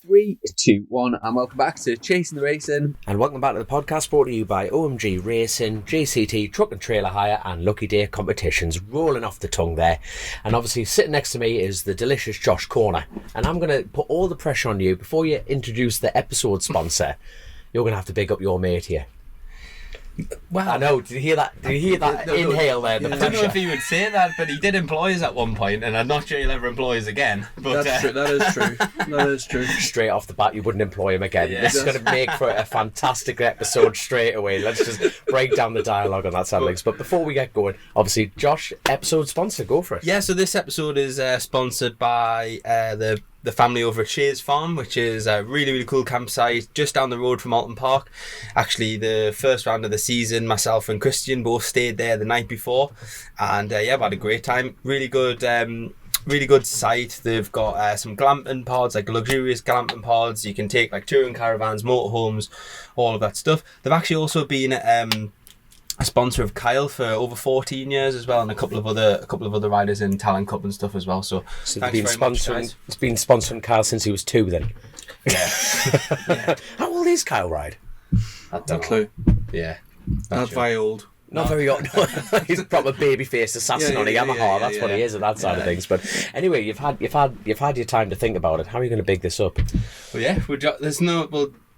3, 2, 1, and welcome back to Chasin the Racin. And welcome back to the podcast brought to you by OMG Racing, JCT, Truck and Trailer Hire, and Lucky Day Competitions. Rolling off the tongue there. And obviously sitting next to me is the delicious Josh Corner. And I'm going to put all the pressure on you before you introduce the episode sponsor. You're going to have to big up your mate here. Well, I know. Did you hear that? Did you hear that inhale there? I don't know if he would say that, but he did employ us at one point, and I'm not sure he'll ever employ us again. But That's true. That is true. That is true. Straight off the bat, you wouldn't employ him again. Yeah. This is going to make for a fantastic episode straight away. Let's just break down the dialogue on that side of things. But before we get going, obviously, Josh, episode sponsor, go for it. yeah, so this episode is sponsored by the family over at Shays Farm, which is a really, really cool campsite just down the road from Alton Park. Actually, the first round of the season, myself and Christian both stayed there the night before, and yeah, we had a great time. Really good site. They've got some glamping pods, like luxurious glamping pods. You can take like touring caravans, motorhomes, all of that stuff. They've actually also been a sponsor of Kyle for over 14 years as well, and a couple of other riders in Talent Cup and stuff as well. So it's thanks been very much, guys. It's been sponsoring Kyle since he was 2 then. Yeah. Yeah. How old is Kyle Ride? No clue. Yeah. Not very old. Not very old. He's a proper baby-faced assassin on a Yamaha. That's what he is at that side of things. But anyway, you've had your time to think about it. How are you going to big this up? Well, yeah,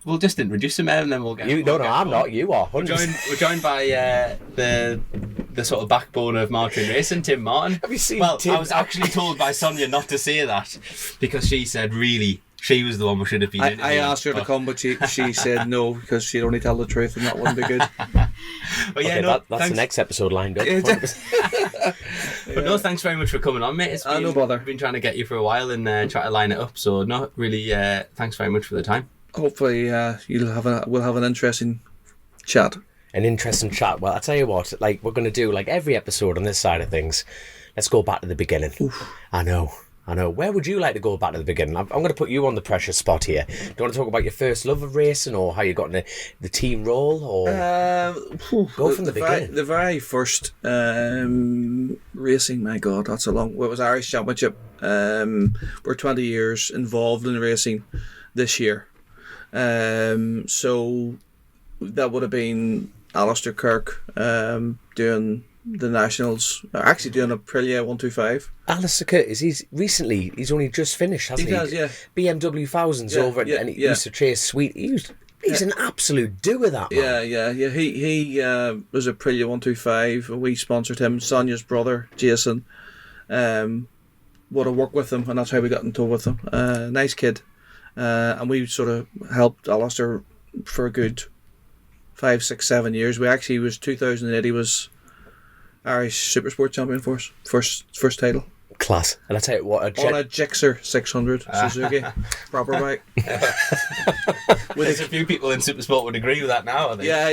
we'll just introduce him and then we'll get. I'm not. You are. We're joined by the sort of backbone of Martrain Racing, Tim Martin. Have you seen? Well, Tim? I was actually told by Sonia not to say that because she said really she was the one who should have been. I asked her to come, but she said no because she'd only tell the truth, and that wouldn't be good. But yeah, okay, that's the next episode lined up. But no, thanks very much for coming on, mate. It's been, no bother. Been trying to get you for a while and try to line it up. So no, really, thanks very much for the time. Hopefully, we'll have an interesting chat. An interesting chat. Well, I tell you what, like we're going to do like every episode on this side of things. Let's go back to the beginning. Oof. I know. Where would you like to go back to the beginning? I'm going to put you on the pressure spot here. Do you want to talk about your first love of racing, or how you got in the team role, or go from the beginning? The very first racing. My God, that's a long. Well, it was Irish Championship. We're 20 years involved in racing this year. So that would have been Alistair Kirk doing the Nationals, actually doing Aprilia 125. Alistair Kirk, he's only just finished, hasn't he? He does, yeah. BMW thousands over, and he used to chase Sweet. He's an absolute doer, that man. Yeah. He was Aprilia 125, and we sponsored him. Sonia's brother, Jason, would have worked with him, and that's how we got in touch with him. Nice kid. And we sort of helped Alistair for a good 5, 6, 7 years. We actually was 2008. He was Irish Supersport champion for us, first title. Class. And I tell you what, on a Gixxer 600 Suzuki, proper bike. There's a few people in Supersport would agree with that now, I think. Yeah.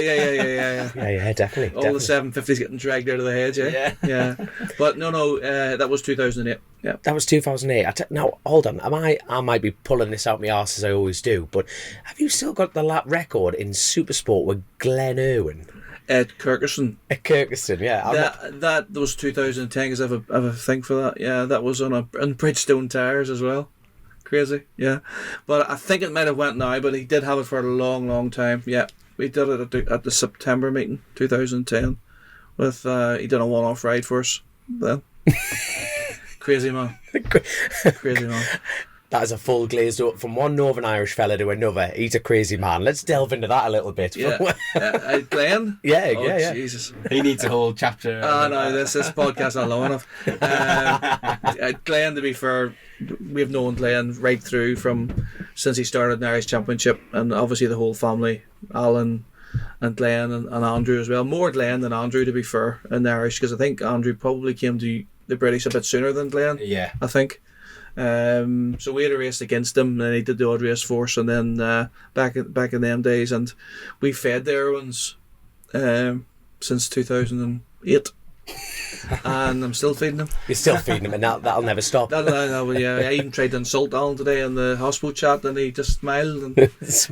Yeah, definitely. All the 750s getting dragged out of the hedge, yeah. But no, that was 2008. Yeah, that was 2008. Now, hold on. I might be pulling this out my arse as I always do, but have you still got the lap record in Supersport with Glenn Irwin? Ed Kirkerson. Yeah. That was 2010 because I have a thing for that. Yeah, that was on Bridgestone tyres as well. Crazy, yeah. But I think it might have went now, but he did have it for a long, long time. Yeah, we did it at the September meeting, 2010. With he did a one-off ride for us then. Crazy man. Crazy man. That is a full glazed up from one Northern Irish fella to another. He's a crazy man. Let's delve into that a little bit. Yeah. Glenn? Yeah. Jesus. He needs a whole chapter. No, this podcast not long enough. Glenn, to be fair, we've known Glenn right through since he started the Irish Championship, and obviously the whole family, Alan and Glenn and Andrew as well. More Glenn than Andrew, to be fair, in the Irish, because I think Andrew probably came to the British a bit sooner than Glenn. Yeah. I think. So we had a race against him, and he did the odd race for us, and then back in them days, and we fed the Irwins since 2008. And I'm still feeding them. You're still feeding them, and that'll never stop. I even tried to insult Alan today in the hospital chat, and he just smiled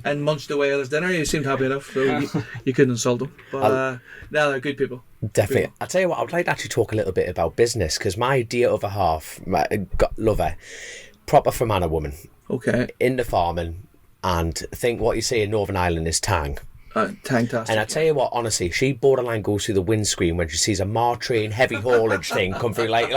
and munched away at his dinner. He seemed happy enough, so you couldn't insult him. But they're good people. Definitely. I'll tell you what, I would like to actually talk a little bit about business, because my dear other half, lover, proper Fermanagh woman Okay. into farming, and think what you say in Northern Ireland is tang. Tangtastic. And I tell you what, honestly, she borderline goes through the windscreen when she sees a Martrain heavy haulage thing come through. Like you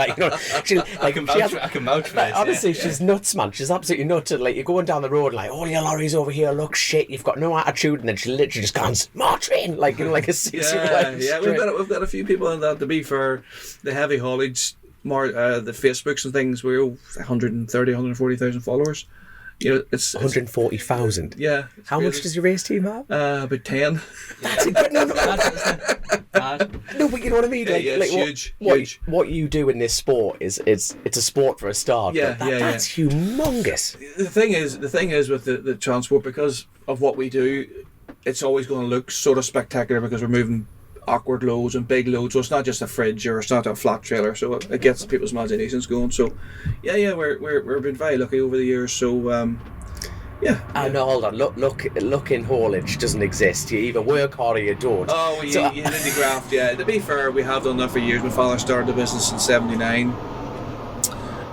know, I can vouch for this. Honestly, she's nuts, man. She's absolutely nuts. And, like, you're going down the road, and, like, all your lorries over here look shit. You've got no attitude, and then she literally just goes Martrain, like, you know, like a yeah. We've got a few people in that. To be fair, the heavy haulage, the Facebooks and things, we're 130, 140,000 followers. You know, it's 140,000. Yeah. How much does your race team have? About 10. That's incredible. No, but you know what I mean. Like, yeah, like huge. What you do in this sport is it's a sport for a start. Yeah, That's humongous. The thing is with the transport, because of what we do, it's always going to look sort of spectacular because we're moving awkward loads and big loads, so it's not just a fridge or it's not a flat trailer, so it gets people's imaginations going. So we're been very lucky over the years. So no, hold on, look in haulage doesn't exist. You either work hard or you don't. Oh, well, you need the graft. Yeah, to be fair, we have done that for years. My father started the business in '79.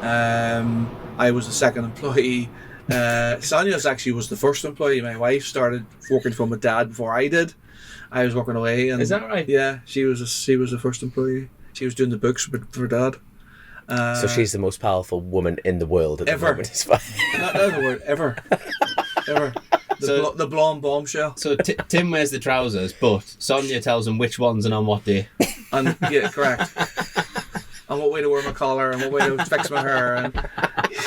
I was the second employee. Sonia's actually was the first employee. My wife started working for my dad before I did. I was working away, and is that right? Yeah, she was the first employee. She was doing the books for Dad. So she's the most powerful woman in the world at ever. The moment. It's fine. Not the word ever. The blonde bombshell. So Tim wears the trousers, but Sonia tells him which ones and on what day. And yeah, correct. And what way to wear my collar and what way to fix my hair, and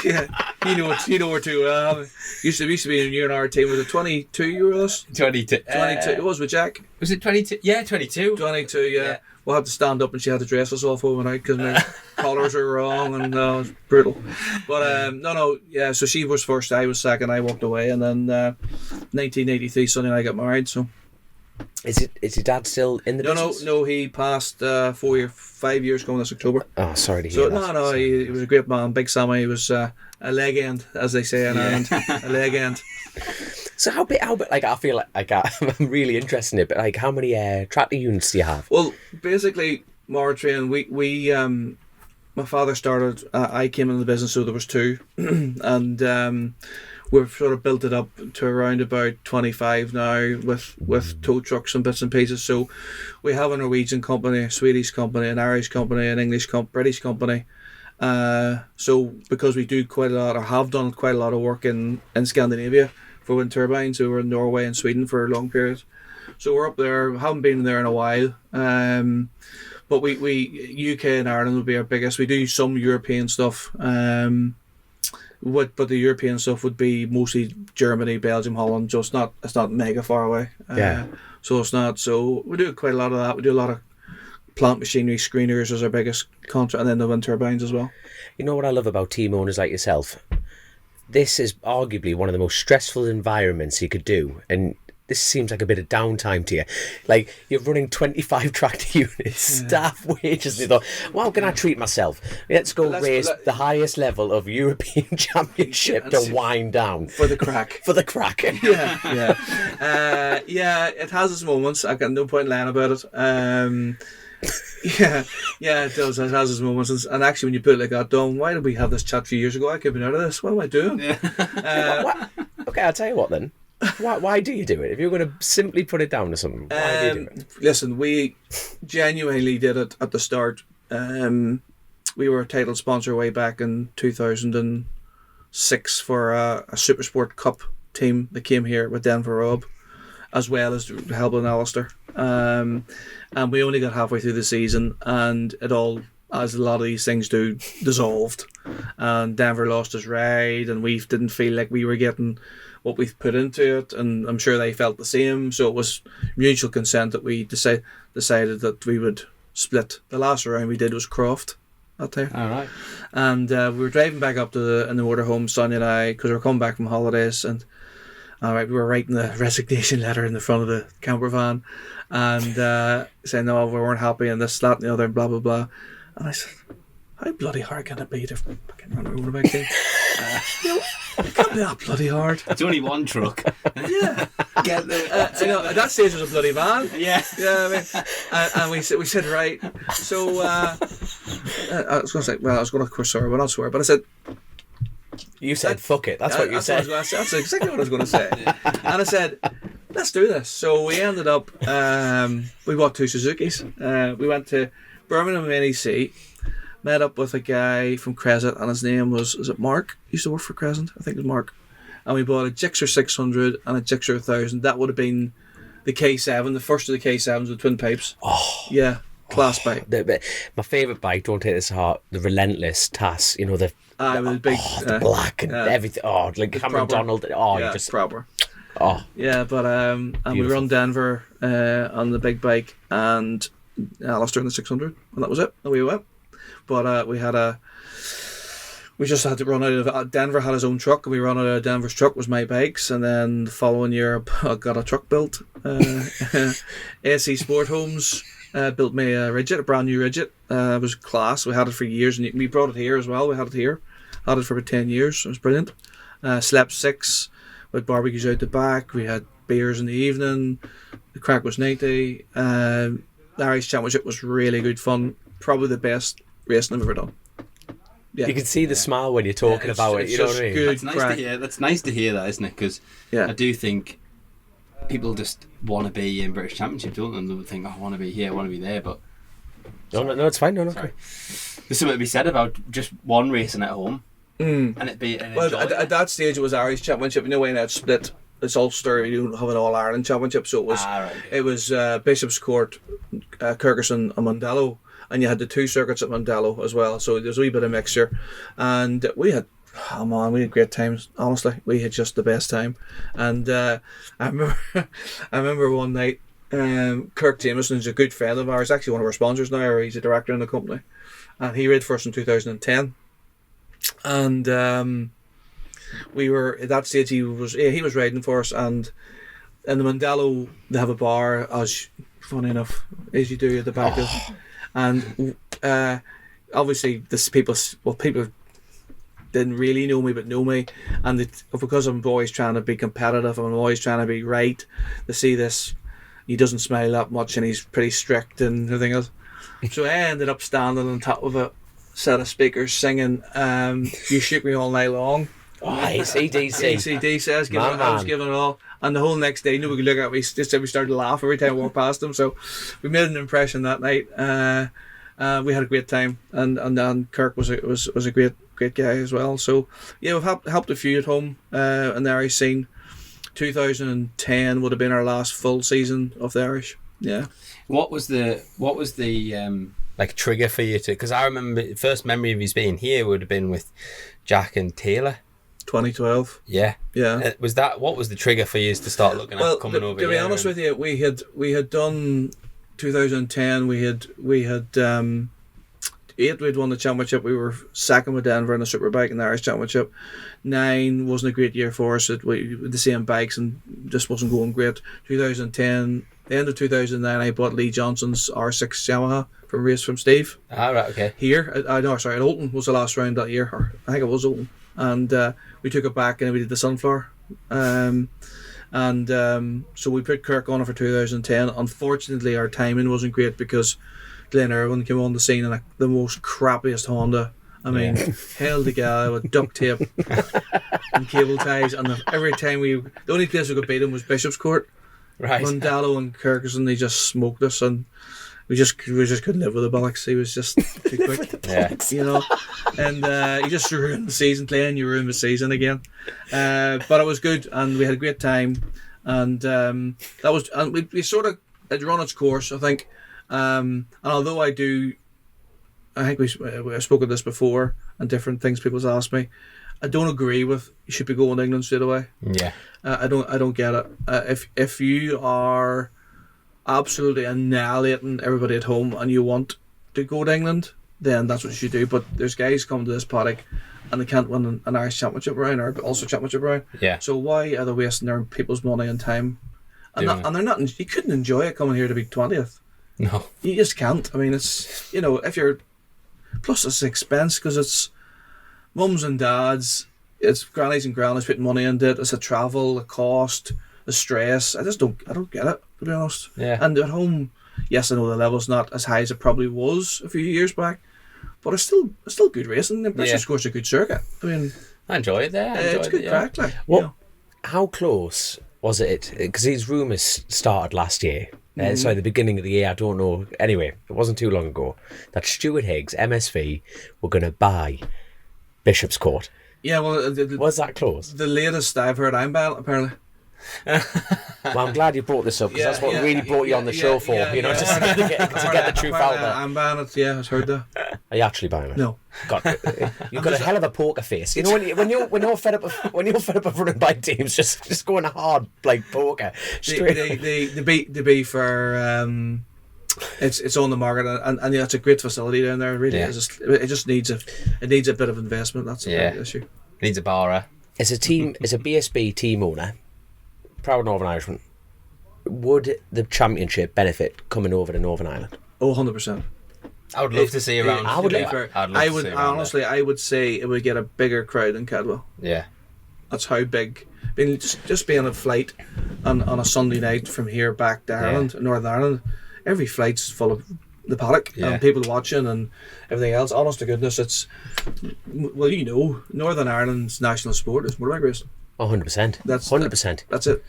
yeah, you know where to. Used to be in our team. Was it 22 you were with us? 22. 22. It was with Jack. Was it 22? Yeah, 22. 22. Yeah. We'll have to stand up, and she had to dress us off overnight because my collars were wrong, and it was brutal. But yeah. So she was first, I was second. I walked away, and then 1983, Sonny and I got married. So. Is your dad still in the business? No, he passed 5 years ago this October. Oh, sorry to hear that. He was a great man, Big Sammy. He was a leg end, as they say in Ireland, a leg end. So how big, like, I feel like I'm really interested in it, but like, how many tractor units do you have? Well, basically, Martrain, we my father started, I came into the business, so there was two, and we've sort of built it up to around about 25 now with tow trucks and bits and pieces. So we have a Norwegian company, a Swedish company, an Irish company, an English British company. So because we do quite a lot, or have done quite a lot of work in Scandinavia for wind turbines, so we're in Norway and Sweden for long periods. So we're up there, haven't been there in a while. But we UK and Ireland will be our biggest. We do some European stuff. But the European stuff would be mostly Germany, Belgium, Holland. So it's not mega far away. So it's not. So we do quite a lot of that. We do a lot of plant machinery, screeners as our biggest contract, and then the wind turbines as well. You know what I love about team owners like yourself? This is arguably one of the most stressful environments you could do, and this seems like a bit of downtime to you. Like, you're running 25 tractor units, staff wages. You thought, well, how can I treat myself? Let's go race the highest level of European Championship to wind down. For the crack. For the crack. Yeah. It has its moments. I've got no point lying about it. It does. It has its moments. And actually, when you put it like that, Dom, why did we have this chat a few years ago? I could have been out of this. What am I doing? Yeah. Okay, I'll tell you what then. Why do you do it? If you're going to simply put it down to something, why do you do it? Listen, we genuinely did it at the start. We were a title sponsor way back in 2006 for a Supersport Cup team that came here with Denver Rob, as well as Helbel and Alistair. And we only got halfway through the season, and it all, as a lot of these things do, dissolved. And Denver lost his ride, and we didn't feel like we were getting what we've put into it, and I'm sure they felt the same. So it was mutual consent that we decided that we would split. The last round we did was Croft that time. All right. And we were driving back up to in the motorhome, Sonia and I, because we were coming back from holidays, and we were writing the resignation letter in the front of the camper van, and saying no, we weren't happy, and this, that, and the other, and blah blah blah. And I said, how bloody hard can it be to fucking run a motorbike team? It can't be that bloody hard. It's only one truck. Yeah. Get there. At that stage it was a bloody van. Yeah. Yeah, I mean, and we said right. So I was going to say, well, I was going to swear, but not swear. But I said, You said, fuck it. That's what you said. That's exactly what I was going to say. And I said, let's do this. So we ended up, we bought 2 Suzukis. We went to Birmingham NEC, met up with a guy from Crescent, and his name was it Mark? He used to work for Crescent. I think it was Mark. And we bought a Gixxer 600 and a Gixxer 1000. That would have been the K7, the first of the K7s with twin pipes. Oh. Yeah, class bike. My favourite bike, don't take this to heart, the Relentless TAS, you know, the big, the black and everything. Oh, like Cameron Donald. Oh, yeah, you just proper. Oh, yeah, but and we were on Denver on the big bike, and Alistair in the 600, and that was it. And we went, but we just had to run out of Denver. Had his own truck, and we ran out of Denver's truck was my bikes, and then the following year I got a truck built. AC Sport Homes built me a brand new Rigid. It was class. We had it for years, and we brought it here as well. We had it here. Had it for about 10 years. It was brilliant. Slept 6 with barbecues out the back. We had beers in the evening. The crack was 90. The Irish Championship was really good fun. Probably the best racing I've ever done. Yeah. You can see the smile when you're talking about it. You know what I mean? That's nice to hear. That's nice to hear that, isn't it? Because I do think people just want to be in British Championship, don't they? And they'll think, oh, I want to be here, I want to be there, but no, it's fine. No. Sorry. There's something to be said about just one racing at home. And it be at that stage it was Irish Championship. You know, when it split, it's Ulster. You don't have an All Ireland Championship, so it was it was Bishop's Court, Kirkerson, and Mondello, and you had the 2 circuits at Mondello as well. So there's a wee bit of mixture, and we had great times. Honestly, we had just the best time. And I remember one night, Kirk Jameson is a good friend of ours, actually one of our sponsors now, or he's a director in the company, and he rode for us in 2010. And we were at that stage. He was riding for us, and in the Mondello they have a bar, as funny enough as you do at the back of, and obviously people didn't really know me but know me, and because I'm always trying to be competitive, I'm always trying to be right. They see this, he doesn't smile that much, and he's pretty strict and everything else. So I ended up standing on top of a set of speakers singing You Shook Me All Night Long. AC/DC says I was giving it all, and the whole next day nobody could look at me. Just we started to laugh every time we walked past them. So we made an impression that night. We had a great time, and Kirk was a great guy as well. So yeah, we've helped a few at home in the Irish scene. 2010 would have been our last full season of the Irish. Yeah. What was the like trigger for you to? Because I remember the first memory of you being here would have been with Jack and Taylor. 2012. Yeah. Was that what was the trigger for you to start looking at coming over here? To be honest with you, we had done 2010. We had 8. We'd won the championship. We were second with Denver in the Superbike in the Irish Championship. 9 wasn't a great year for us. We with the same bikes and just wasn't going great. 2010. The end of 2009, I bought Lee Johnson's R6 Yamaha from Steve. Right, okay. Here, at Olton was the last round that year. Or I think it was Olton. And we took it back and we did the Sunflower. So we put Kirk on it for 2010. Unfortunately, our timing wasn't great because Glenn Irwin came on the scene in the most crappiest Honda. I mean, held together with duct tape and cable ties. And every time the only place we could beat him was Bishop's Court. Right. Mondello and Kirkerson, they just smoked us, and we just couldn't live with the bollocks. He was just too quick, you know. And he just ruined the season. Playing, you ruined the season again. But it was good, and we had a great time. And that was, and we sort of had run its course, I think. And although I think we spoke of this before, and different things people's asked me. I don't agree with you should be going to England straight away. Yeah. I don't get it. If you are absolutely annihilating everybody at home and you want to go to England, then that's what you should do. But there's guys come to this paddock and they can't win an Irish Championship round or Ulster Championship round. Yeah. So why are they wasting their people's money and time? And they're not. You couldn't enjoy it coming here to be 20th. No. You just can't. I mean, it's if you're plus it's expense because it's mums and dads, it's grannies and grannies putting money into it. It's a travel, the cost, the stress. I don't get it, to be honest. Yeah. And at home, yes, I know the level's not as high as it probably was a few years back, but it's still good racing. The British course a good circuit. I mean, I enjoy it there. It's good crack, like. Well, how close was it? Because these rumours started last year. Sorry, the beginning of the year, I don't know. Anyway, it wasn't too long ago that Stuart Higgs, MSV, were going to buy Bishop's Court. Yeah, well... Was that close? The latest I've heard, I'm banned, apparently. Well, I'm glad you brought this up, because that's what really brought you on the show for, just to get the truth out there. I'm banned, yeah, I've heard that. Are you actually buying it? No. God, you've got a hell of a poker face. You know, when you're fed up of running bike teams, just going hard like poker. The be for it's on the market, and it's a great facility down there. It really is. It just needs a bit of investment. That's the big issue. It needs a bar. As a BSB team owner, proud Northern Irishman, would the championship benefit coming over to Northern Ireland? Oh, 100%. I would love to see around. I would honestly, I would say it would get a bigger crowd than Cadwell. Yeah, that's how big. I mean, just being a flight on a Sunday night from here back to Ireland, Northern Ireland, every flight's full of the paddock and people watching and everything else. Honest to goodness, it's Northern Ireland's national sport is motorbike racing. 100%. That's 100%. That's it.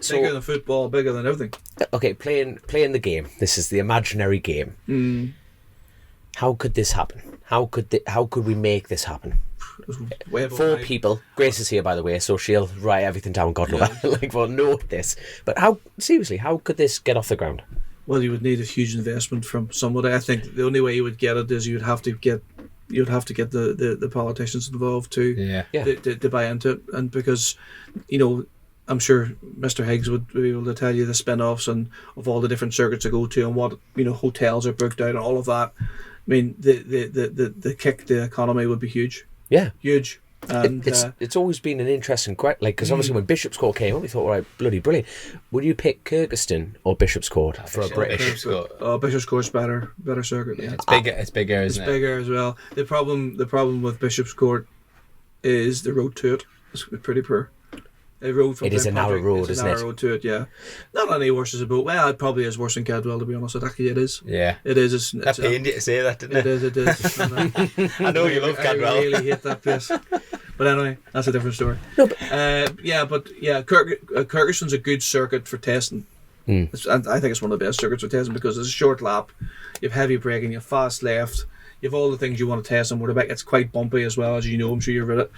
So, bigger than football, bigger than everything. Okay, playing the game. This is the imaginary game. How could this happen? How could we make this happen? Four people. Grace is here, by the way, so she'll write everything down. God love her. We'll note this. But how could this get off the ground? Well, you would need a huge investment from somebody. I think the only way you would get it is you'd have to get the politicians involved to buy into it, and because I'm sure Mr. Higgs would be able to tell you the spin-offs and of all the different circuits to go to and what hotels are booked out and all of that. I mean, the kick to the economy would be huge. Yeah, huge. And it's always been an interesting question, because obviously when Bishop's Court came up, we thought, all right, bloody brilliant. Would you pick Kyrgyzstan or Bishop's Court for a British? Bishop's Court's better circuit. Yeah, it's bigger. It's bigger, isn't it? It's bigger as well. The problem with Bishop's Court is the road to it. It's pretty poor. It is a narrow road, isn't it? It's a narrow road to it, yeah. Not any worse as a boat. Well, it probably is worse than Cadwell, to be honest. Actually, it is. Yeah. It is. That pained you to say that, didn't it? It is. I know you love Cadwell. I really hate that place. But anyway, that's a different story. No, but Kyrgyzstan's a good circuit for testing. And I think it's one of the best circuits for testing because it's a short lap. You have heavy braking, you have fast left, you have all the things you want to test on motorbike. It's quite bumpy as well, as you know. I'm sure you've read it.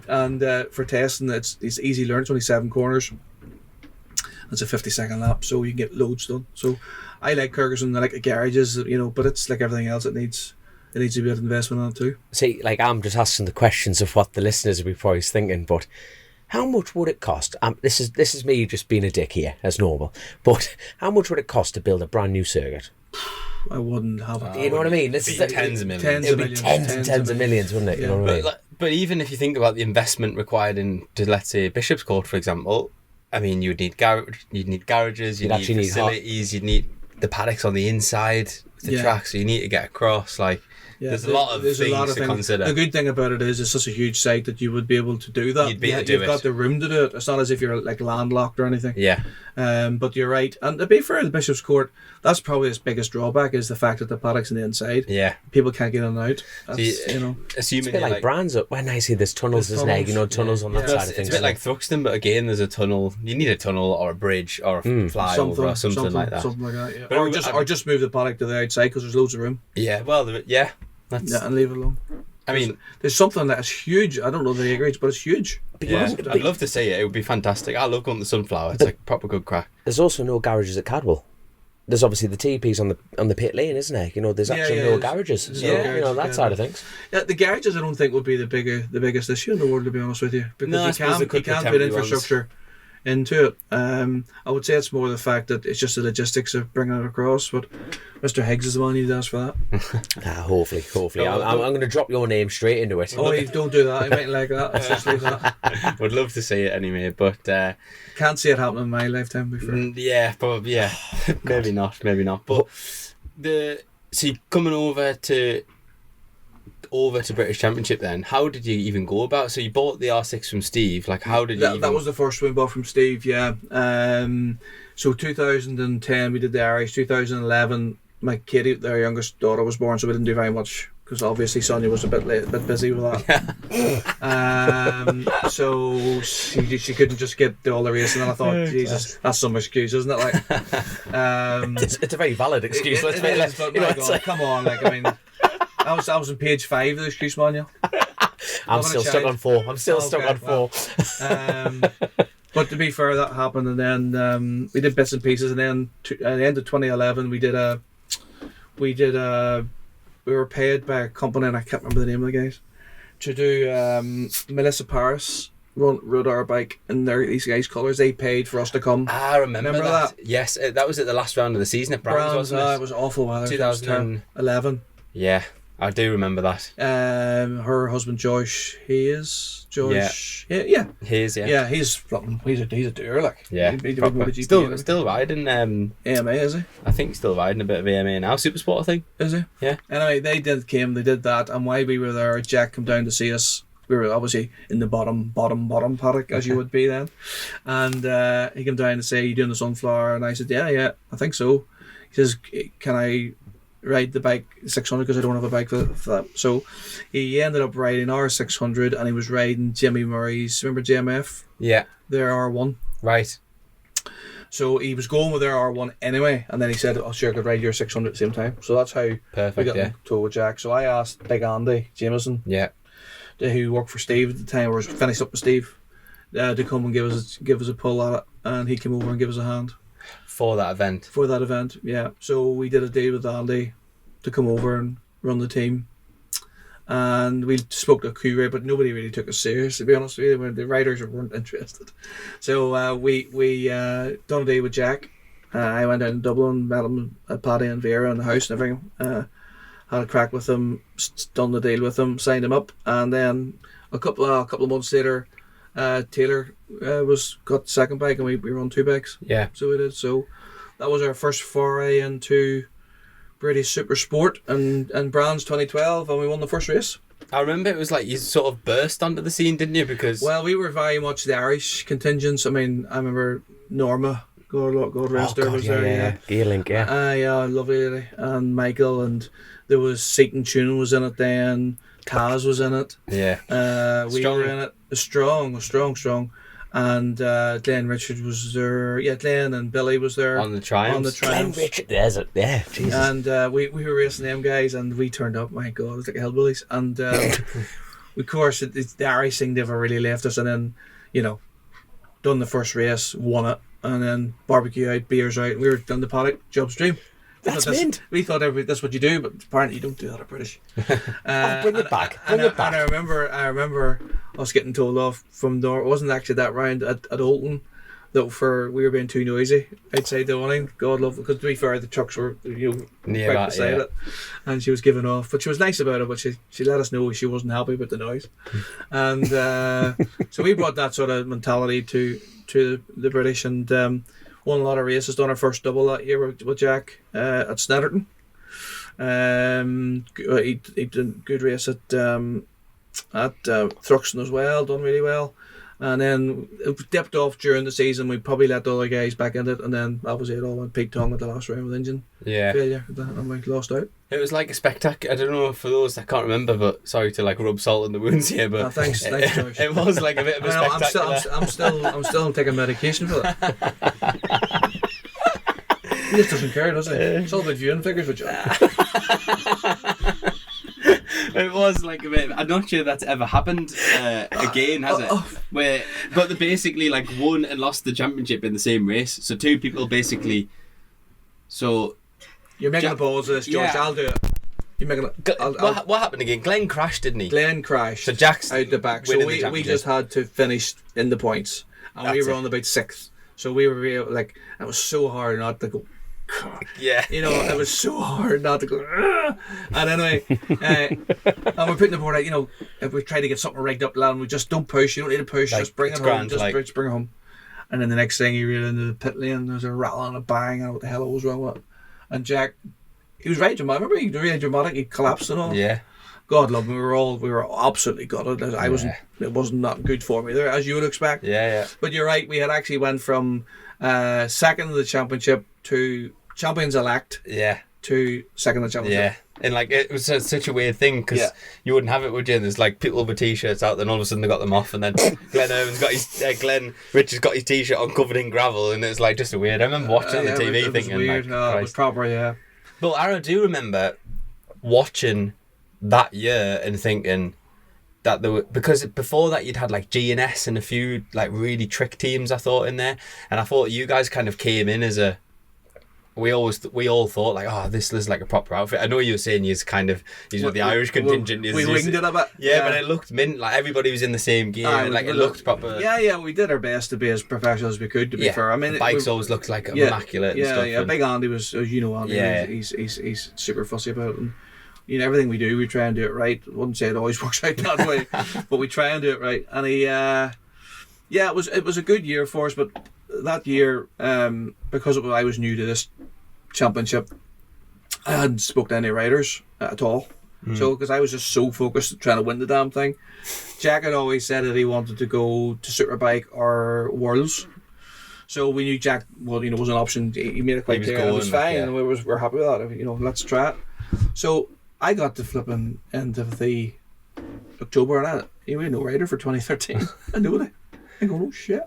And for testing, it's easy learn. It's only 7 corners. It's a 50-second lap, so you can get loads done. So I like Kyrgyzstan. I like the garages, but it's like everything else. It needs a bit of investment on it too. See, I'm just asking the questions of what the listeners will be probably thinking, but how much would it cost? This is me just being a dick here, as normal. But how much would it cost to build a brand new circuit? I wouldn't have it. You know what I mean? This is tens of millions. It'd be tens of millions, wouldn't it? Yeah. You know what I mean? But even if you think about the investment required into, let's say, Bishop's Court, for example, I mean, you'd need garages, you'd need facilities, you'd need the paddocks on the inside, the track, so you need to get across. There's a lot of things to consider. The good thing about it is it's such a huge site that you would be able to do that. You've got the room to do it. It's not as if you're landlocked or anything. Yeah. But you're right. And to be fair, the Bishop's Court, that's probably its biggest drawback is the fact that the paddock's on the inside. Yeah. People can't get in and out. Assuming it's a bit like Brands up. When I see there's tunnels, isn't there? Tunnels on that side of things. It's a bit like Thruxton, but again, there's a tunnel. You need a tunnel or a bridge or a flyover or something like that. Something like that, yeah. Or just move the paddock to the outside because there's loads of room. Yeah, well, and leave it alone. I mean, there's something that's huge. I don't know the acreage, but it's huge. I'd love to see it. It would be fantastic. I love going to Sunflower. It's like proper good crack. There's also no garages at Cadwell. There's obviously the TPs on the pit lane, isn't there? There's actually no garages. So that side of things. Yeah, the garages I don't think would be the biggest issue in the world, to be honest with you, because you can't put infrastructure into it. I would say it's more the fact that it's just the logistics of bringing it across, but Mr. Higgs is the one who needs to ask for that. Hopefully. I'm going to drop your name straight into it. Oh, don't do that. I might like that. Let's just leave that. Would love to see it anyway, but can't see it happening in my lifetime before. Yeah, probably. Yeah, maybe not. But coming over to British Championship then, how did you even go about it? So you bought the R6 from Steve, how did you that was the first one we bought from Steve, yeah. So 2010 we did the Irish. 2011 my Katie, their youngest daughter, was born, so we didn't do very much because obviously Sonia was a bit late, a bit busy with that. So she couldn't just get all the racing, and I thought, Jesus, that's some excuse, isn't it? Like, it's a very valid excuse. But my God, come on, like, I mean, I was on page 5 of the excuse manual. I'm still stuck on 4. I'm still stuck on 4. But to be fair, that happened, and then we did bits and pieces, and then at the end of 2011, we were paid by a company, and I can't remember the name of the guys, to do Melissa Paris rode our bike in these guys' colours. They paid for us to come. I remember that. Yes, that was at the last round of the season at Brands, wasn't it? It was awful weather. 2011. Yeah, I do remember that. Her husband Josh, yeah. He is, yeah. Yeah, he's a doer, like. Yeah, still riding. AMA, is he? I think he's still riding a bit of AMA now. Supersport, I think. Is he? Yeah. Anyway, they did that, and while we were there, Jack came down to see us. We were obviously in the bottom paddock, as you would be then, and he came down to say, "You doing the Sunflower?" And I said, "Yeah, I think so." He says, "Can I ride the bike 600 because I don't have a bike for that?" So he ended up riding our 600, and he was riding Jimmy Murray's, remember JMF? Yeah. Their R1. Right. So he was going with their R1 anyway, and then he said, "Oh, sure, I could ride your 600 at the same time." So that's how we got in tow with Jack. So I asked Big Andy Jameson, who worked for Steve at the time, or was finished up with Steve, to come and give us a pull at it, and he came over and gave us a hand. For that event, yeah. So we did a deal with Andy to come over and run the team, and we spoke to Q-Ray, but nobody really took us serious, to be honest with you. The riders weren't interested. So we done a deal with Jack. I went down to Dublin, met him at Paddy and Vera in the house and everything. Had a crack with him, done the deal with him, signed him up, and then a couple of months later, Taylor got the second bike, and we run 2 bikes. Yeah. So we did. So that was our first foray into British Super Sport and Brands 2012, and we won the first race. I remember it was like you sort of burst onto the scene, didn't you? Because we were very much the Irish contingents. I mean, I remember Norma, God rest her, was there. Yeah. Gearlink, yeah. Yeah, lovely lady, and Michael, and there was Seaton Tuning was in it then. Kaz was in it. Yeah. We were in it. Strong. And Glenn Richard was there. Yeah, Glenn and Billy was there. On the Triumphs. Glenn Richard, there's it. Yeah, Jesus. And we were racing them guys, and we turned up. My God, it was like hillbillies. And of course, it's the Irish thing never really left us. And then, done the first race, won it, and then barbecue out, beers out. We were done the paddock, job's dream. That's mint. We thought that's what you do, but apparently you don't do that at British. Bring it back. And I remember us getting told off from it wasn't actually that round at Olton, that we were being too noisy outside the awning. God love it, because to be fair, the trucks were right beside it, and she was giving off. But she was nice about it. But she let us know she wasn't happy with the noise, and so we brought that sort of mentality to the British, and won a lot of races. Done our first double that year with Jack at Snetterton. He did a good race at Thruxton as well. Done really well, and then it dipped off during the season. We probably let the other guys back in it, and then obviously it all went pig tongue at the last round with engine failure, and we lost out. It was like a spectacle. I don't know, for those that can't remember, but sorry to rub salt in the wounds here, but thanks, George. It was like a bit of a spectacular. I'm still taking medication for that. He just doesn't care, does he? It's all about viewing figures with John. It was like a bit. I'm not sure that's ever happened again, has it? But they basically won and lost the championship in the same race. So 2 people basically. So you're making the balls of this, George. Yeah. I'll do it. You're making it. What happened again? Glenn crashed, didn't he? Glenn crashed. So Jack's out the back. So we just had to finish in the points, and we were on about 6th. So we were it was so hard not to go. Yeah, it was so hard not to go. And anyway, and we're putting the board out. If we try to get something rigged up, land, we just don't push. You don't need to push. Just bring it home. Just bring it home. And then the next thing, he reeled into the pit lane. There's a rattle and a bang. And what the hell was wrong with it? And Jack, he was really dramatic. Remember, he was really dramatic. He collapsed and all. Yeah. God love him. We were absolutely gutted. It wasn't that good for me there, as you would expect. Yeah. But you're right. We had actually went from second in the championship to champions elect. Yeah. To second in the championship. Yeah. And like it was such a weird thing because you wouldn't have it, would you? And there's like people with t-shirts out, then all of a sudden they got them off, and then Glenn Richards got his t-shirt on covered in gravel, and it was like just a weird. I remember watching it on the TV thinking, weird. Like, it was proper, yeah. But I do remember watching that year and thinking that there were, because before that you'd had like G&S and a few like really trick teams I thought in there, and I thought you guys kind of came in as a. We all thought like, oh, this is like a proper outfit. I know you were saying you're the Irish contingent. We winged it a bit. Yeah, but it looked mint. Like everybody was in the same gear. And, like it looked proper. Yeah. We did our best to be as professional as we could. To be fair, I mean, the bikes always looked like immaculate. And stuff. Yeah. Big Andy was, as you know, Andy. He's super fussy about it. And, you know, everything we do, we try and do it right. I wouldn't say it always works out that way, but we try and do it right. And it was a good year for us. But that year, because I was new to this championship, I hadn't spoke to any riders at all. So because I was just so focused trying to win the damn thing. Jack had always said that he wanted to go to Superbike or Worlds. So we knew Jack, was an option. He made it quite clear. It was fine, and we're happy with that. Let's try it. So I got to flipping end of the October, and we had no rider for 2013. I knew it. I go, oh shit.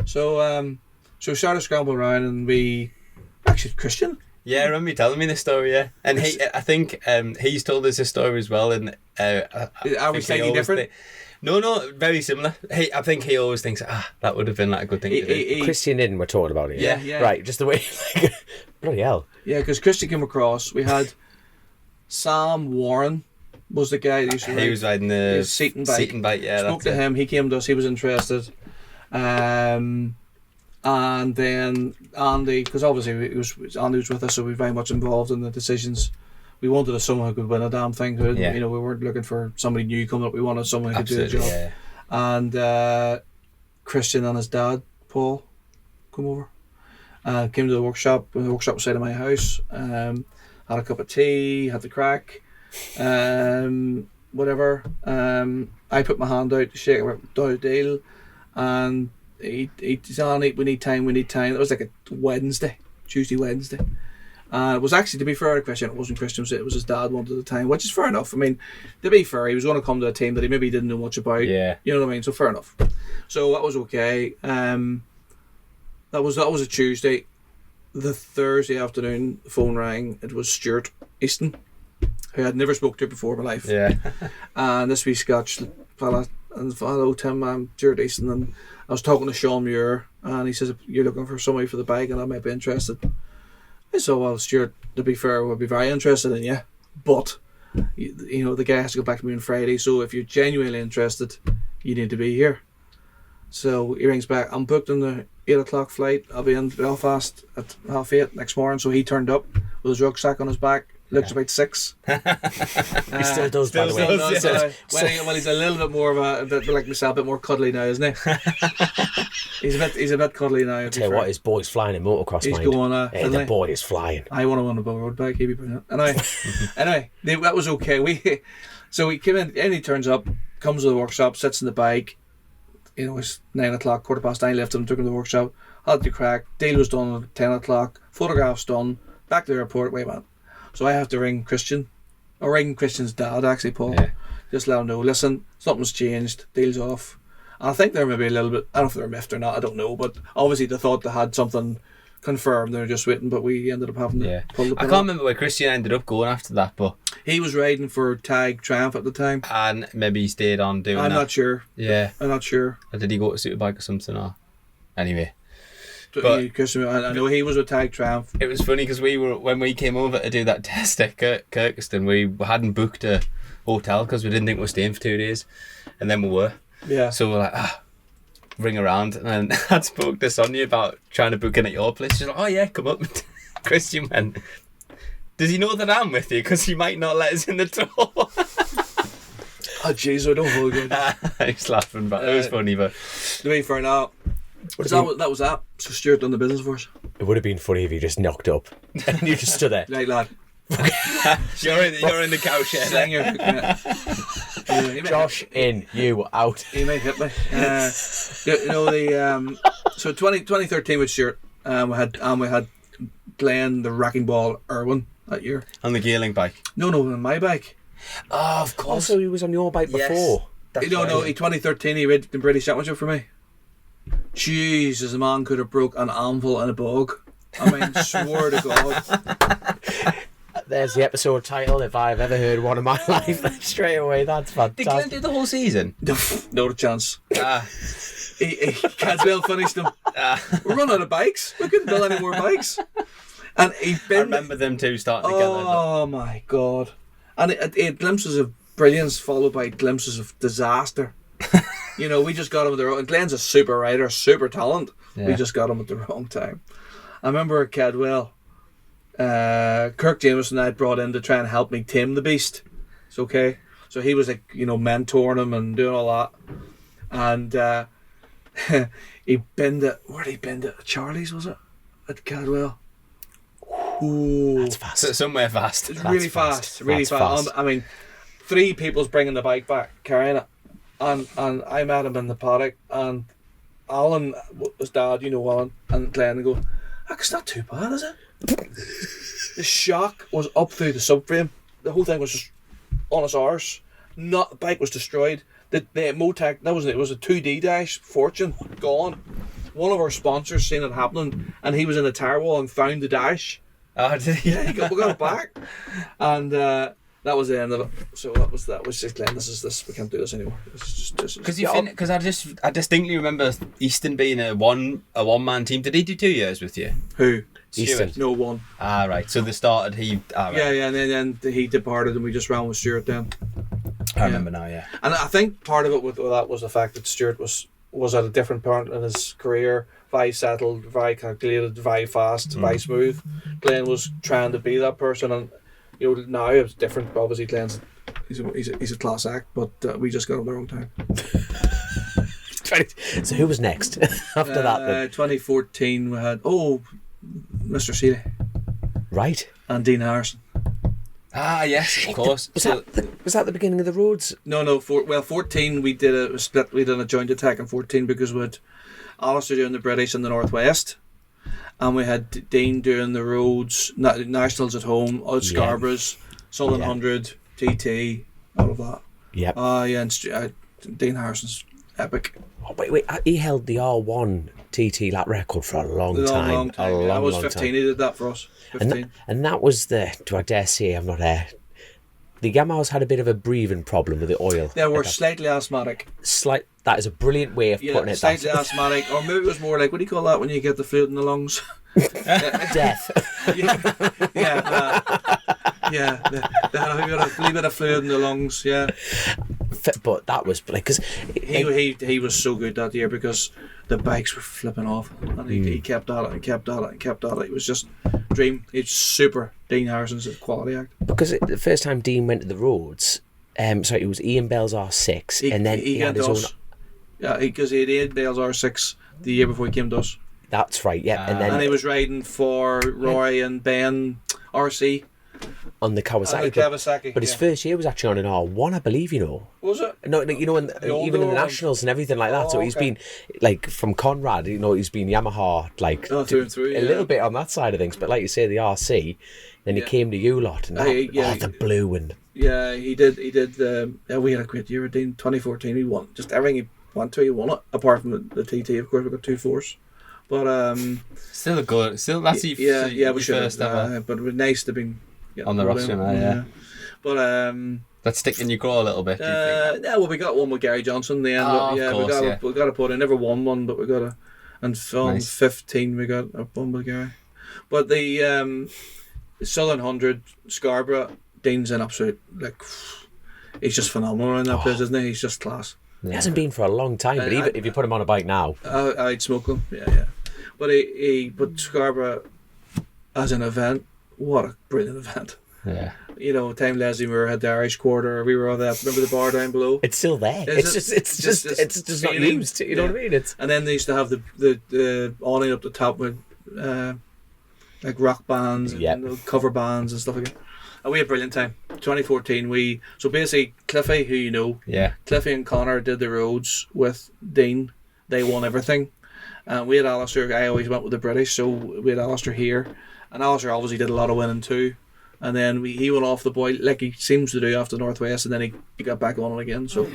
So we started scrambling around, and we actually Christian. Yeah, I remember you telling me this story. Yeah, and I think he's told us this story as well. And are we slightly different? No, very similar. I think he always thinks, that would have been like a good thing to do. Christian Inn, we're talking about it. Yeah. Right, just the way, like, bloody hell. Yeah, because Christian came across. We had Sam Warren was the guy that used to ride. He was riding the Seaton bike. Yeah, spoke to him. He came to us. He was interested. And then Andy, because obviously Andy was with us, so we were very much involved in the decisions. We wanted someone who could win a damn thing. We weren't looking for somebody new coming up. We wanted someone who could do the job. Yeah. And Christian and his dad, Paul, come over. Came to the workshop. The workshop was side of my house. Had a cup of tea, had the crack, whatever. I put my hand out to shake down a deal, and he's on it. We need time. It was like a Tuesday, Wednesday. It was actually, to be fair to Christian, it wasn't Christian, it was his dad wanted the time, which is fair enough. I mean, to be fair, he was going to come to a team that he maybe didn't know much about. Yeah. You know what I mean? So fair enough. So that was okay. That was a Tuesday. The Thursday afternoon, the phone rang. It was Stuart Easton, who I'd never spoke to before in my life. Yeah. And this wee Scotch fella, and hello Tim, I'm Stuart Easton, and I was talking to Sean Muir, and he says, you're looking for somebody for the bike, and I might be interested. I said, well, Stuart, to be fair, would be very interested in you, but the guy has to go back to me on Friday, so if you're genuinely interested, you need to be here. So he rings back, I'm booked on the 8 o'clock flight, I'll be in Belfast at 8:30 next morning. So he turned up with his rucksack on his back, looks about 6. He still does, by the way. Well, he's a little bit more of a bit like myself, a bit more cuddly now, isn't he? He's a bit cuddly now. I tell you what, his boy's flying in motocross. He's going. The boy is flying. I want to run a road bike. He'd be brilliant. Anyway, that was okay. So he came in, and he turns up, comes to the workshop, sits in the bike. It's 9 o'clock, 9:15. Left him, took him to the workshop, had the crack. Deal was done at 10 o'clock. Photographs done. Back to the airport. Wait a minute. So I have to ring Christian, or ring Christian's dad, actually, Paul. Yeah. Just let him know, listen, something's changed, deal's off. And I think they're maybe a little bit, I don't know if they're miffed or not, I don't know, but obviously they thought they had something confirmed, they were just waiting, but we ended up having to pull the pin. I can't remember where Christian ended up going after that, but he was riding for Tag Triumph at the time. And maybe he stayed on doing I'm not sure. Yeah. I'm not sure. Or did he go to Superbike or something? Or anyway. But I know he was with Tag Triumph. It was funny because when we came over to do that test at Kirkeston, we hadn't booked a hotel because we didn't think we were staying for 2 days, and then we were. Yeah. So we're like, ring around, and then I spoke to Sonia about trying to book in at your place. She's like, oh yeah, come up. Christian went, does he know that I'm with you? Because he might not let us in the door. Oh jeez, I don't hold good. I was laughing, but it was funny. But to be fair now, that was that. So Stuart done the business for us. It would have been funny if you just knocked up and you just stood there. Right, lad. You're in the cow shed. Josh in, you out. He might hit me. So 2013 with Stuart, we had Glenn the Wrecking Ball Irwin that year. On the Gearling bike. No, on my bike. Oh, of course. Also, he was on your bike before. No, in 2013 he rid the British Championship for me. Jesus, the man could have broke an anvil in a bog. I mean, swear to God. There's the episode title, if I've ever heard one in my life. Straight away, that's Did Glenn fantastic. do the whole season? No chance. Ah. Cadwell finished them. We're running out of bikes. We couldn't build any more bikes. And he I been. remember them two starting together. Oh my God! And it had glimpses of brilliance followed by glimpses of disaster. We just got him at the wrong. Glenn's a super rider, super talent. Yeah. We just got him at the wrong time. I remember at Cadwell, Kirk Jameson I brought in to try and help me tame the beast. It's okay. So he was like, mentoring him and doing all that. And he binned it. Where did he binned it? At Charlie's, was it? At Cadwell. Ooh. That's fast. So somewhere fast. It's That's really fast. fast. Really That's fast. fast. I mean, 3 people's bringing the bike back, carrying it. And I met him in the paddock, and Alan, his dad, Alan, and Glenn go, it's not too bad, is it? The shock was up through the subframe. The whole thing was just on its arse. The bike was destroyed. The Motec, it was a 2D dash, Fortune, gone. One of our sponsors seen it happening, and he was in the tire wall and found the dash. Oh, did he? Yeah, we got it back. And that was the end of it. So that was just Glenn, this is this, we can't do this anymore. Because I distinctly remember Easton being a one man team. Did he do 2 years with you? Who? Easton. No one. Ah, right. So they started. Right. Yeah, and then he departed, and we just ran with Stuart then. I remember now. Yeah. And I think part of it with that was the fact that Stuart was at a different point in his career, very settled, very calculated, very fast, very smooth. Glenn was trying to be that person, and now it's different. Obviously, Glenn's he's a class act, but we just got him the wrong time. So who was next after that then? 2014 we had Mr. Seeley Right. and Dean Harrison. Ah, yes, of course. Was that the beginning of the roads? No. 14 we did a split. We did a joint attack in 14 because we had Alistair doing the British in the Northwest, and we had Dean doing the roads, nationals at home, out Scarborough's, Southern 100, TT, all of that. Yep. And Dean Harrison's epic. Oh, wait, he held the R1 TT lap record for a long time. Long time. I was 15. He did that for us. 15. And that was do I dare say I'm not there? The Yamahas had a bit of a breathing problem with the oil. They were slightly asthmatic. That is a brilliant way of putting it. Slightly asthmatic, or maybe it was more like, what do you call that when you get the fluid in the lungs? Death. They had a wee bit of fluid in the lungs, yeah. But that was because he was so good that year because the bikes were flipping off, and he kept at it and kept at it and kept at it. It was just dream. It's super. Dean Harrison's a quality act. Because the first time Dean went to the roads, it was Ian Bell's R6, and then he had his own. Yeah, because he had Ian Bell's R6 the year before he came to us. That's right. Yeah, and he was riding for Roy and Ben RC. On the Kawasaki. But his first year was actually on an R1, I believe, Was it? No, even in the Nationals and everything like that. So he's been, from Conrad, he's been Yamaha, through and through, a little bit on that side of things. But like you say, the RC, then he came to you lot, and the blue and... Yeah, he did. We had a great year with Dean. 2014, he won. Just everything he went to, he won it. Apart from the TT, of course, we got 2 4s. But... Still a good... That's your we should first ever. But it was nice to be... on the roster now, yeah. But that's sticking your craw a little bit. We got one with Gary Johnson in the end. Of course, we got to put in. Never won one, but we got to. And film 15, we got a one with Gary. But the Southern 100 Scarborough, Dean's an absolute he's just phenomenal in that place, isn't he? He's just class. He hasn't been for a long time, but even if you put him on a bike now, I'd smoke him. Yeah. But but Scarborough as an event. What a brilliant event. Yeah. Time Leslie Moore had the Irish Quarter, we were on that. Remember the bar down below? It's still there. It's just not used. You know what I mean? And then they used to have the awning up the top with rock bands and cover bands and stuff like that. And we had a brilliant time. 2014, so basically Cliffy, who Cliffy and Connor did the roads with Dean. They won everything. We had Alistair. I always went with the British, so we had Alistair here. And Alistair obviously did a lot of winning too, and then he went off the boil like he seems to do after Northwest, and then he got back on it again. So a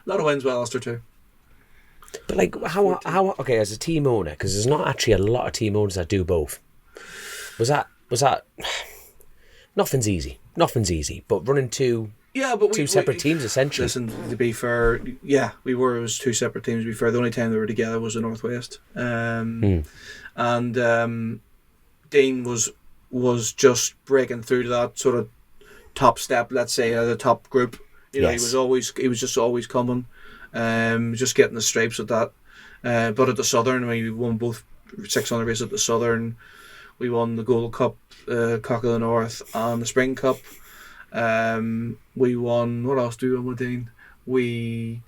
lot of wins with Alistair too. But like how okay, as a team owner, because there's not actually a lot of team owners that do both. Was that nothing's easy, but running two separate teams essentially. Listen, to be fair, we were. It was two separate teams. To be fair, the only time they were together was the Northwest, and Dean was just breaking through to that sort of top step. Let's say the top group. You know, Yes. he was just always coming, just getting the stripes at that. But at the Southern, we won both 600 races at the Southern. We won the Gold Cup, Cock of the North, and the Spring Cup. We won. What else do we win with Dean? We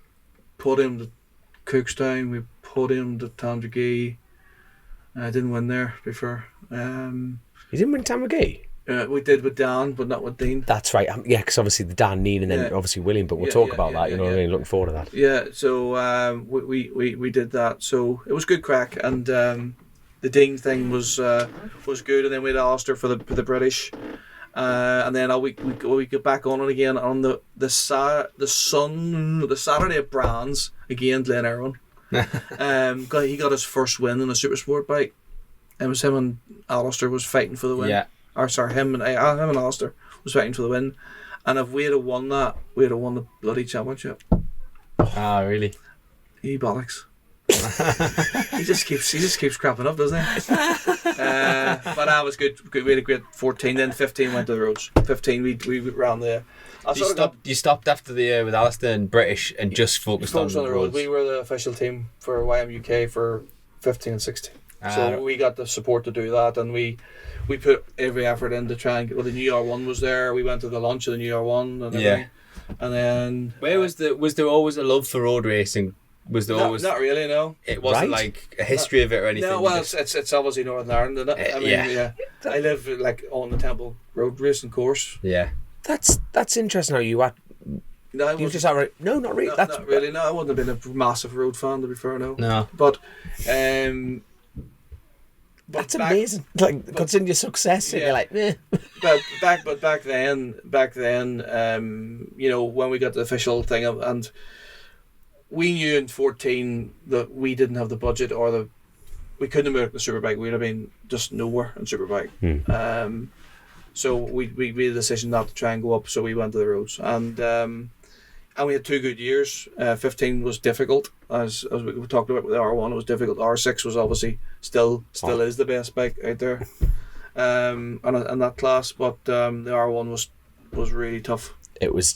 put him to Cookstown. We put him to Tandragee. I didn't win there before. You didn't win Tamagee? We did with Dan, but not with Dean. That's right. Yeah, because obviously the Dan Neen and then obviously William. But we'll talk about that. You know what I mean? Looking forward to that. Yeah. So we did that. So it was good crack, and the Dean thing was good, and then we had Alistair for the British. And then we get back on it again on the Saturday at Brands again. Glen Irwin, he got his first win in a super sport bike. It was him and Alistair was fighting for the win. Yeah. Or sorry, him and Alistair was fighting for the win. And if we had won that, we had won the bloody championship. Ah, really? He bollocks. he just keeps crapping up, doesn't he? But that was good. We had a great 14. Then 15 went to the roads. 15 we ran there. You stopped after the year with Alistair and British and just focused on the roads. We were the official team for YMUK for 15 and 16. So we got the support to do that, and we put every effort in to try and get. Well, the New Year one was there. We went to the launch of the New Year one, and everything. And then where was there always a love for road racing? Was there always not really? No, it wasn't like a history of it or anything. No, well, it's obviously Northern Ireland, isn't it? I mean, I live like on the Temple Road racing course. Yeah, that's interesting. How you at? No, you just outright. No, not really. That's not really. No, I wouldn't have been a massive road fan, to be fair. No. But that's amazing. Like considering your success, and you're like, eh. But back then, you know, when we got the official thing, and we knew in 14 that we didn't have the budget we couldn't have moved the Superbike. We'd have been just nowhere in Superbike. So we made the decision not to try and go up. So we went to the roads, and we had 2 good years. 15 was difficult, as we talked about with the R1. It was difficult. R6 was obviously still is the best bike out there, and that class. But the R1 was really tough. It was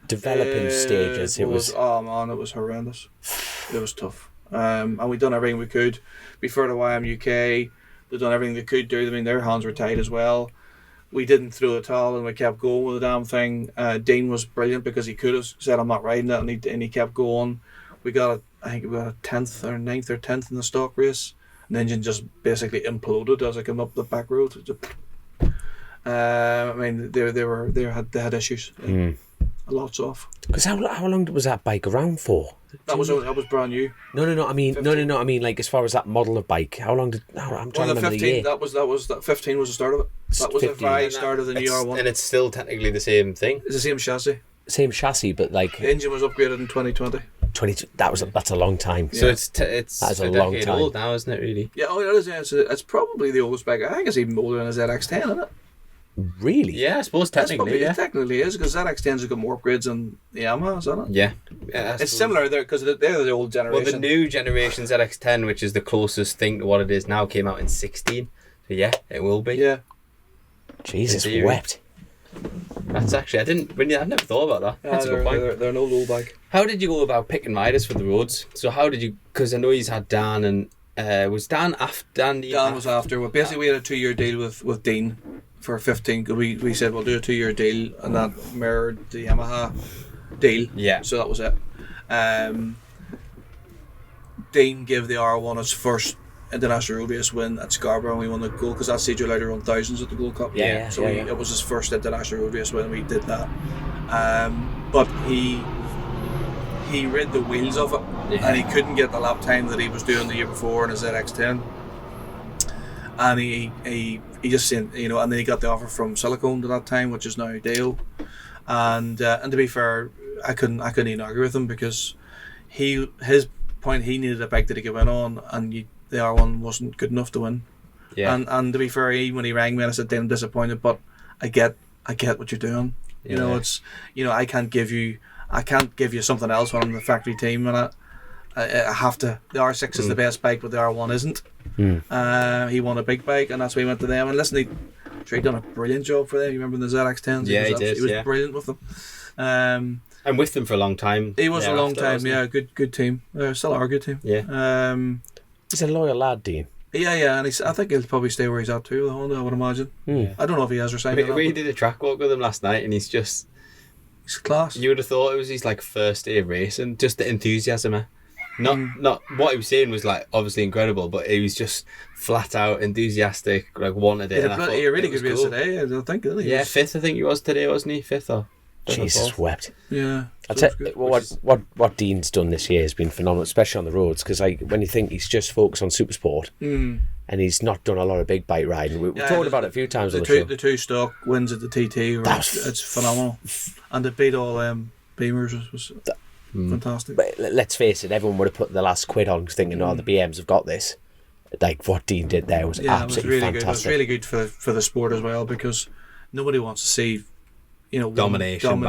developing stages. It was horrendous. It was tough. And we done everything we could. Before the YMUK, they done everything they could do. I mean, their hands were tied as well. We didn't throw the towel, and we kept going with the damn thing. Dean was brilliant because he could have said, "I'm not riding it," and he kept going. I think we got a 10th or 9th or 10th in the stock race. And the engine just basically imploded as I came up the back road. I mean, they had issues. Lots of. Because how long was that bike around for? That was brand new. No. I mean, 15. no. I mean, like as far as that model of bike, how long did? I'm trying to remember 15, the year. That 15 was the start of it. That was 15. The very start of the new R1. And it's still technically the same thing. It's the same chassis. Same chassis, but like the engine was upgraded in 2020. 22. That's a long time. So it's that's a long decade time. old now, isn't it? Really? Yeah. Oh, it is. Yeah, it's probably the oldest bike. I think it's even older than a ZX10, isn't it? Really? Yeah, I suppose technically. It technically is, because ZX10's got more upgrades than the Yamaha, isn't it? Yeah. It's similar there because they're the old generation. Well, the new generation ZX10, which is the closest thing to what it is now, came out in 16. So yeah, it will be. Yeah. Jesus wept. That's actually I've never thought about that. That's a good point. They're an old bike. How did you go about picking riders for the roads? So how did you? Because I know he's had Dan and was Dan after Dan? Dan was after. Well, basically we had a 2-year deal with Dean for 15. We said we'll do a 2-year deal, and that mirrored the Yamaha deal. Yeah. So that was it. Dean gave the R1 his first international road race win at Scarborough, and we won the gold, because that's CJ Lauder won thousands at the Gold Cup. It was his first international road race win, and we did that. But he rid the wheels of it, and he couldn't get the lap time that he was doing the year before in his ZX10. and he just seen, you know, and then he got the offer from Silicone to that time, which is now Dale, and to be fair, I couldn't even argue with him, because his point, he needed a bike that he could win on, and the R1 wasn't good enough to win. Yeah. And to be fair, when he rang me and I said, "Dale, I'm disappointed, but I get what you're doing. You know, it's, you know, I can't give you something else when I'm the factory team, and I have to. The R6 is the best bike, but the R1 isn't." He won a big bike, and that's why he went to them. And listen, he done a brilliant job for them. You remember the ZX10s? Yeah, he did. He was brilliant with them. And with them for a long time. He was a long time. Yeah, good team. Still are a good team. Yeah. He's a loyal lad, Dean. Yeah, and I think he'll probably stay where he's at too, with Honda, I would imagine. I don't know if he has resigned. We did a track walk with him last night, and he's class. You would have thought it was his like first day of racing, just the enthusiasm. Not what he was saying was like obviously incredible, but he was just flat out enthusiastic, like wanted it. He had a really good race today, I think. Didn't he? Yeah, fifth I think he was today, wasn't he? Fifth or Jesus wept. Yeah. I tell what Dean's done this year has been phenomenal, especially on the roads, because when you think he's just focused on Supersport, and he's not done a lot of big bike riding. We've talked about it a few times on the show. The two stock wins at the TT, it's phenomenal, and to beat all Beamers was fantastic. But let's face it, everyone would have put the last quid on thinking, "Oh, the BMs have got this." Like what Dean did there was absolutely fantastic. Good. It was really good for the sport as well, because nobody wants to see, you know, domination.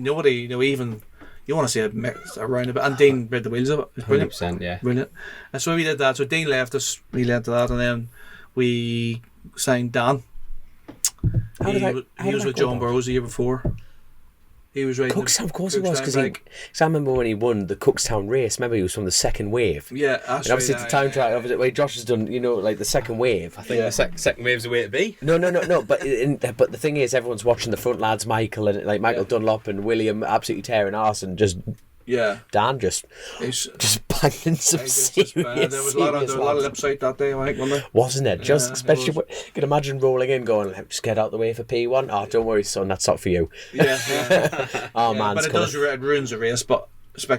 Nobody, you know, even you want to see a mix around a bit. And Dean read the wheels of it. It's brilliant. 100%, yeah. Brilliant. And so we did that. So Dean left us. We led to that, and then we signed Dan. He was with John Burrows the year before. He was riding Cookstown, of course he was, because I remember when he won the Cookstown race. Remember, he was from the second wave. Yeah, that's and obviously the time trial. Obviously, where Josh has done, you know, like the second wave. I think the second wave's the way to be. No. But the thing is, everyone's watching the front lads, Michael and like Michael Dunlop and William, absolutely tearing arse, and just Dan just banging some serious. There was a lot of lips out that day, I think, wasn't there? Just especially, you can imagine rolling in, going, "Just get out the way for P1." Oh, don't worry, son, that's not for you. Oh man, but it ruins the race. But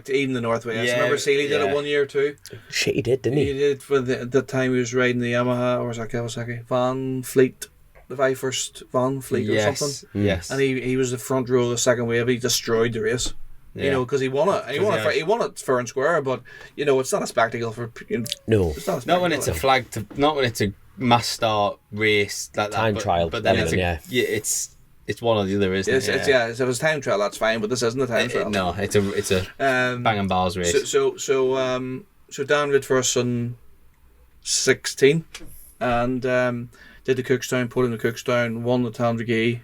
even the North West. Remember Seeley did it 1 year too. Shit, he did, didn't he? He did for the time he was riding the Yamaha, or was that Kawasaki? Van Fleet. The very first Van Fleet or something. Yes. And he was the front row of the second wave. He destroyed the race. You know, because he won it. And he won it fair and square, but you know, it's not a spectacle for. No. Not when it's a flag. Not when it's a mass start race like time that. trial. But then it's one or the other, isn't it? If it's time trial, that's fine. But this isn't a time trial. No, it's a bang and bars race. So Dan rid for us in 16, and did the Cookstown, put in the Cookstown, won the Tandragee.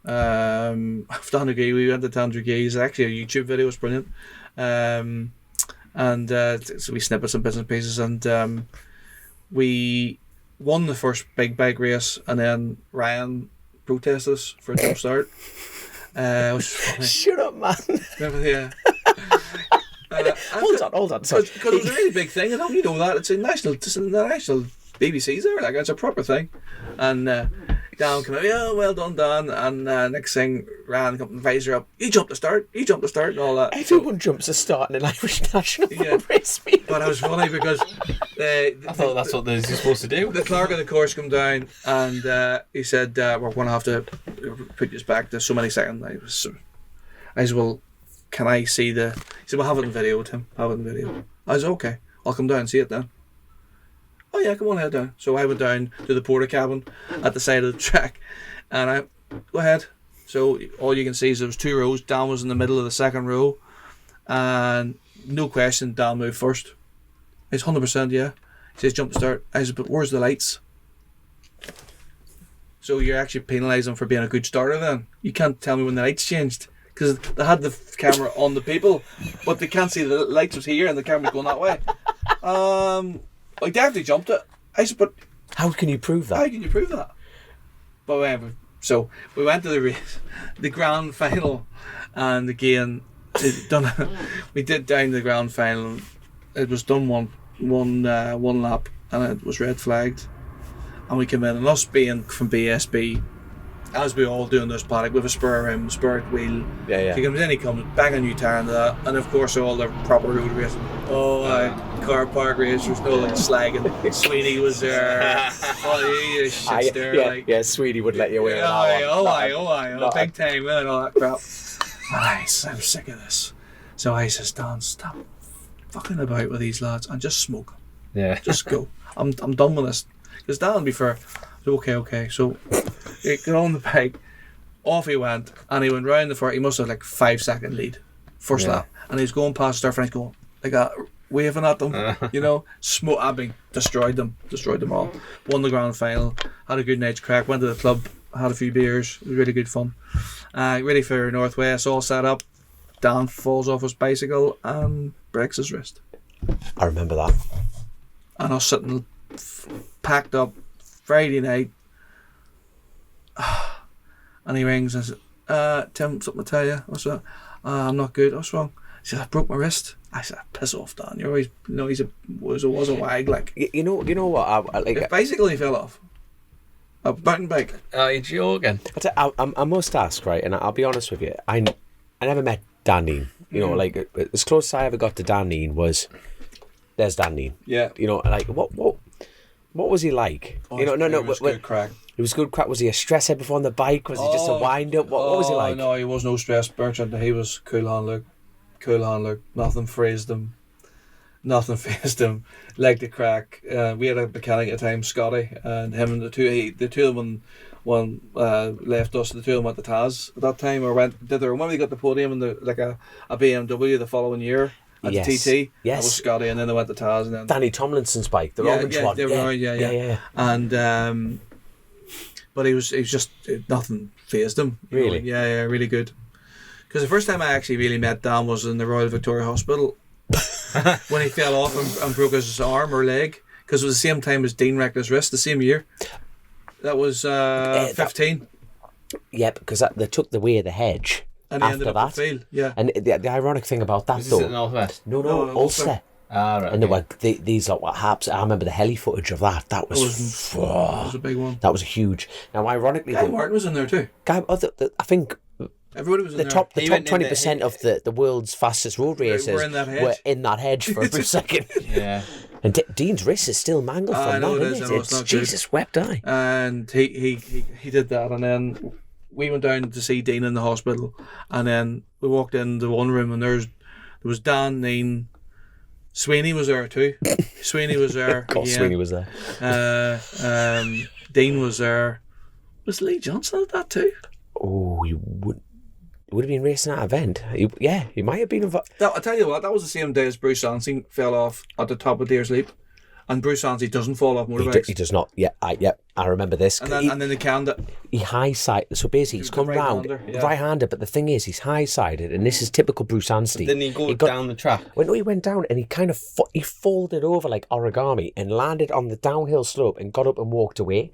We went to Tandragee. It's actually a YouTube video. It's brilliant. So we snipped some bits and pieces, and we won the first big bike race, and then Ryan protested us for a jump start. Shut up, man. Yeah. Hold on. Because it was a really big thing, and you know that it's a national BBC's there, like it's a proper thing, and. Dan came out, well done, Dan. And next thing, Ryan come and visor up. You jumped the start, and all that. Everyone jumps a start in an Irish national race. But it was funny because I thought that's what they're supposed to do. The clerk of the course come down, and he said, "We're going to have to put you back to so many seconds." I said, "Well, can I see the?" He said, "Well, have it in video, Tim. Have it in video." I said, "Okay, I'll come down and see it then." Oh yeah, come on, head down. So I went down to the porter cabin at the side of the track, and I go ahead. So all you can see is there was 2 rows. Dan was in the middle of the second row, and no question, Dan moved first. It's 100%, yeah. He says jump to start. I said, but where's the lights? So you're actually penalising for being a good starter then. You can't tell me when the lights changed, because they had the camera on the people, but they can't see the lights was here and the camera's going that way. I definitely jumped it. I said, but how can you prove that? How can you prove that? But so we went to the race, the grand final, and again, we did down the grand final. It was done one lap, and it was red flagged, and we came in, and us being from BSB, as we all do in this paddock, with a spur rim, spur wheel. Yeah. He comes, bang a new tyre into that, and of course all the proper road racing. Car park racers, no like slagging. Sweeney was there. He shits there. Yeah, Sweeney would let you away with that one. Big time, and all that crap. I'm sick of this. So I says, Dan, stop fucking about with these lads and just smoke. Yeah. Just go. I'm done with this. Because Dan, to be fair, okay. So he got on the bike, off he went, and he went round the front. He must have like 5-second lead, first lap, and he's going past their friends, going like that, waving at them, smoke. I mean, destroyed them all. Won the grand final, had a good night's crack, went to the club, had a few beers. It was really good fun. Ready for Northwest, all set up. Dan falls off his bicycle and breaks his wrist. I remember that. And I was sitting packed up Friday night, and he rings and says, Tim, something to tell you. I said, I'm not good. What's wrong? He said, I broke my wrist. I said, piss off, Dan. You're always, was a wag, like. You know what? I like. His bicycle, he fell off. A mountain bike. Oh, you're joking. I must ask, right, and I'll be honest with you. I never met Dan Dean. You know, like as close as I ever got to Dan Dean was, there's Dan Dean. Yeah. You know, like what was he like? It was good crack. It was good crack. Was he a stress head before on the bike? Was he just a wind up? What was he like? No, he was no stress merchant. He was cool hand look. Nothing phased him. Like the crack. We had a mechanic at the time, Scotty, and him and the two of them. One left us. The two of them went to Taz at that time, or when we got the podium in a BMW the following year at the TT. Yes, that was Scotty, and then they went to Taz, and then Danny Tomlinson's bike, the orange one. Yeah. And but he was just nothing phased him. Really? Yeah, really good. Because the first time I actually really met Dan was in the Royal Victoria Hospital when he fell off and broke his arm or leg. Because it was the same time as Dean wrecked his wrist, the same year. That was 15. Yeah, because they took the way of the hedge and after that. The field. Yeah. And the ironic thing about that, though, Is it Northwest? No, Ulster. Right. And they were these like what happens. I remember the heli footage of that. That was a big one. That was huge. Now, ironically, Guy Martin was in there too. I think everybody was in there. The top 20% of the world's fastest road racers were in that hedge for a brief second. Yeah. And Dean's wrist is still mangled from that, isn't it? It's Jesus wept eye. And he did that, and then we went down to see Dean in the hospital, and then we walked into one room, and there was Dan, Dean, Sweeney was there too. Sweeney was there. Of course, Sweeney was there. Dean was there. Was Lee Johnson at that too? Oh, you would have been racing that event. You might have been involved. I'll tell you what, that was the same day as Bruce Anstey fell off at the top of Deer's Leap. And Bruce Anstey doesn't fall off motorbikes. He does not. Yeah, I remember this. And then they canned it. He high-sided. So basically, he's come round right-handed, but the thing is, he's high-sided, and this is typical Bruce Anstey. Didn't he go down the track? Well, no, he went down, and he kind of he folded over like origami and landed on the downhill slope and got up and walked away.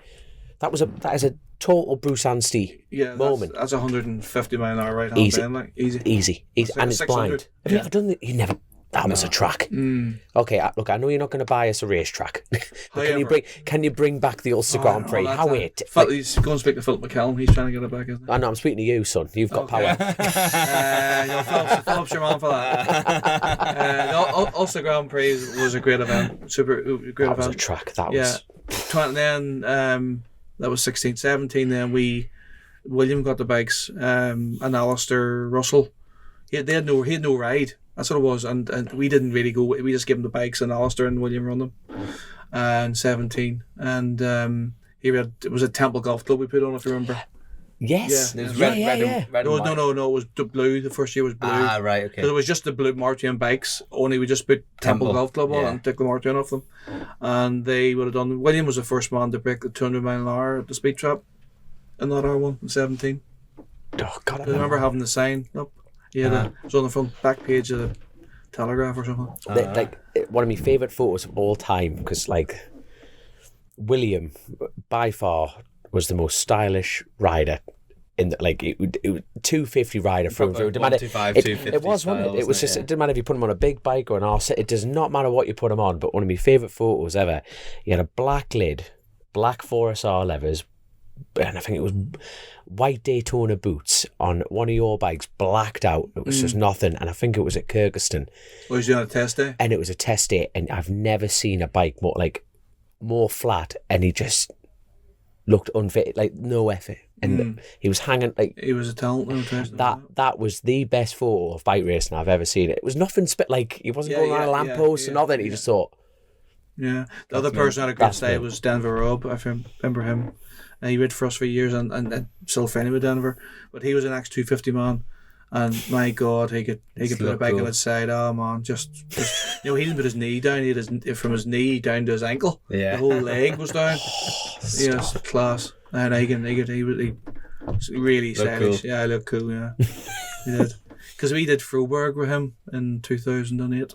That is a total Bruce Anstey moment. That's 150 mile an hour right hand bend, like easy, and it's blind. Have you ever done that? You never. That was a track. Okay, look, I know you're not going to buy us a racetrack. Can you bring back the Ulster Grand Prix? He's going to speak to Philip McCallum. He's trying to get it back, isn't he? I know, I'm speaking to you, son. You've got power. Philip's your man for that. Ulster Grand Prix was a great event. That was a track. That was. Then that was 16, 17. Then William got the bikes, and Alistair Russell. He had no ride. That's what it was, and we didn't really go. We just gave him the bikes, and Alistair and William run them. And 17, and it was a Temple Golf Club we put on, if you remember. Yes. Yeah. Red No. It was the blue. The first year was blue. Ah, right. Okay. So it was just the blue Martrain bikes. Only we just put Temple Golf Club on and took the Martrain off them, and they would have done. William was the first man to break the 200 mile an hour at the speed trap in that R1 in 17. Oh God! I remember having the sign up. Yeah, it was on the front back page of the Telegraph or something. Like one of my favourite photos of all time, because like William by far was the most stylish rider in the, like it 250 rider through. It didn't matter. 250 it was, wasn't it? It was just it didn't matter if you put him on a big bike or an RC. It does not matter what you put him on. But one of my favourite photos ever, he had a black lid, black 4SR levers, and I think it was white Daytona boots on one of your bikes, blacked out. It was just nothing. And I think it was at Kyrgyzstan. Was you on a test day? And it was a test day, and I've never seen a bike more flat, and he just looked unfit, like no effort. And he was hanging like he was a talent. No test. That was the best photo of bike racing I've ever seen. It was nothing like he wasn't going around a lamppost and nothing. He just thought. Yeah, the other person I had a great say was Denver Robb. I remember him. He rode for us for years and still friendly with Denver. But he was an X250 man, and my God, he could put a bike on its side. Oh man, just he didn't put his knee down. He had from his knee down to his ankle. Yeah, the whole leg was down. Yes, class. And he really stylish. Cool. Yeah, I look cool. Yeah, he did. Because we did Froberg with him in 2008.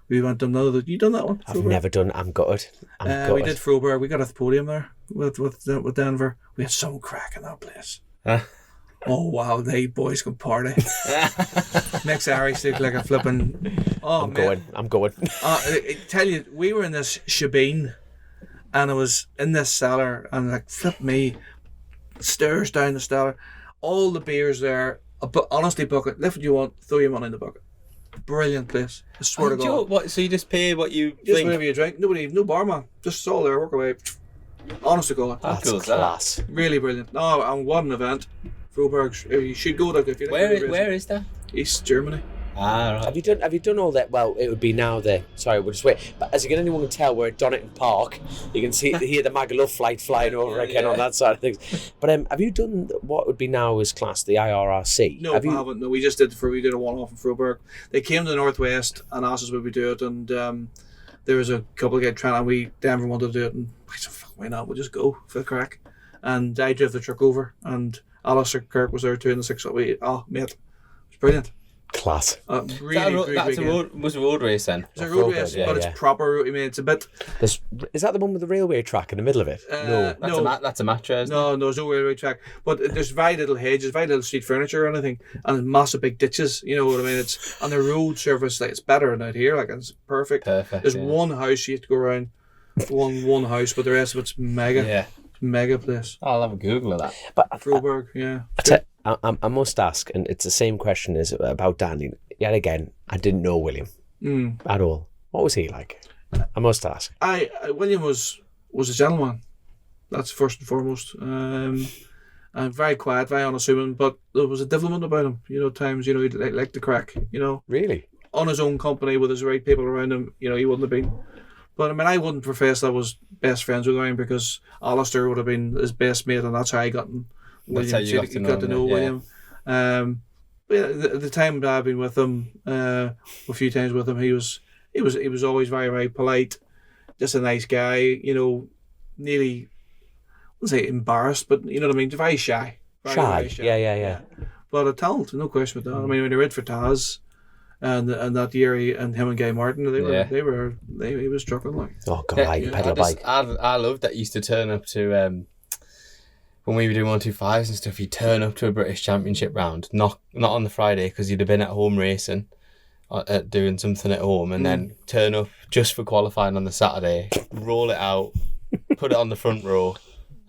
We went on another. You done that one? I've never done. I'm gutted. We did Froberg. We got a podium there with Denver. We had some crack in that place. Oh wow, they boys can party. Next Irish looked like a flipping. Oh, I'm going. I tell you, we were in this shebeen, and I was in this cellar, and like flip me, stairs down the cellar, all the beers there. Honestly, bucket. Lift what you want, throw your money in the bucket. Brilliant place. I swear to God. What? So you just pay what you just think? Whatever you drink. No barman. Just all there. Work away. Honest to God. That's cool, class. Really brilliant. No, and what an event. Froberg's. You should go there if you like. Where is that? East Germany. Ah, right. Have you done all that? Well, it would be now the. Sorry, we'll just wait. But as anyone can tell, we're at Donington Park. You can hear the Magaluf flight flying over again on that side of things. But have you done what would be now as classed the IRRC? No, I haven't. No, we just did a one-off in Froberg. They came to the Northwest and asked us would we do it, and there was a couple of guys trying, and Denver wanted to do it, and we said, why not? We'll just go for the crack. And I drove the truck over, and Alistair Kirk was there too in the 608. Oh, mate, it was brilliant. Class. That's a road race then. It's a road race, but it's proper. I mean, it's a bit. Is that the one with the railway track in the middle of it? No, that's a Martrain. No, there's no railway track. But there's very little hedges, very little street furniture or anything, and there's massive big ditches. You know what I mean? It's on the road surface. Like it's better than out here. Like it's perfect. There's one house you have to go around. One house, but the rest of it's mega. Yeah. Mega place. I'll have a Google of that. But Froberg, yeah. I must ask, and it's the same question as about Danny. Yet again, I didn't know William at all. What was he like? I must ask. William was a gentleman. That's first and foremost. And very quiet, very unassuming, but there was a development about him. You know, times he'd like to crack. You know, really on his own company with his right people around him. You know, he wouldn't have been. But I mean, I wouldn't profess I was best friends with him because Alistair would have been his best mate, and that's how I got him. That's how you got to know William. But yeah, the time that I've been with him, a few times with him, he was always very, very polite, just a nice guy. You know, nearly, I wouldn't say embarrassed, but you know what I mean, very shy. Very shy. Yeah. But a talent, no question about that. I mean, when he read for Taz, and that year him and Guy Martin, he was struggling like. Oh God, pedal bike. I loved that. He used to turn up to when we were doing 125s and stuff. He'd turn up to a British Championship round, not on the Friday because he'd have been at home racing, doing something at home, and then turn up just for qualifying on the Saturday, roll it out, put it on the front row.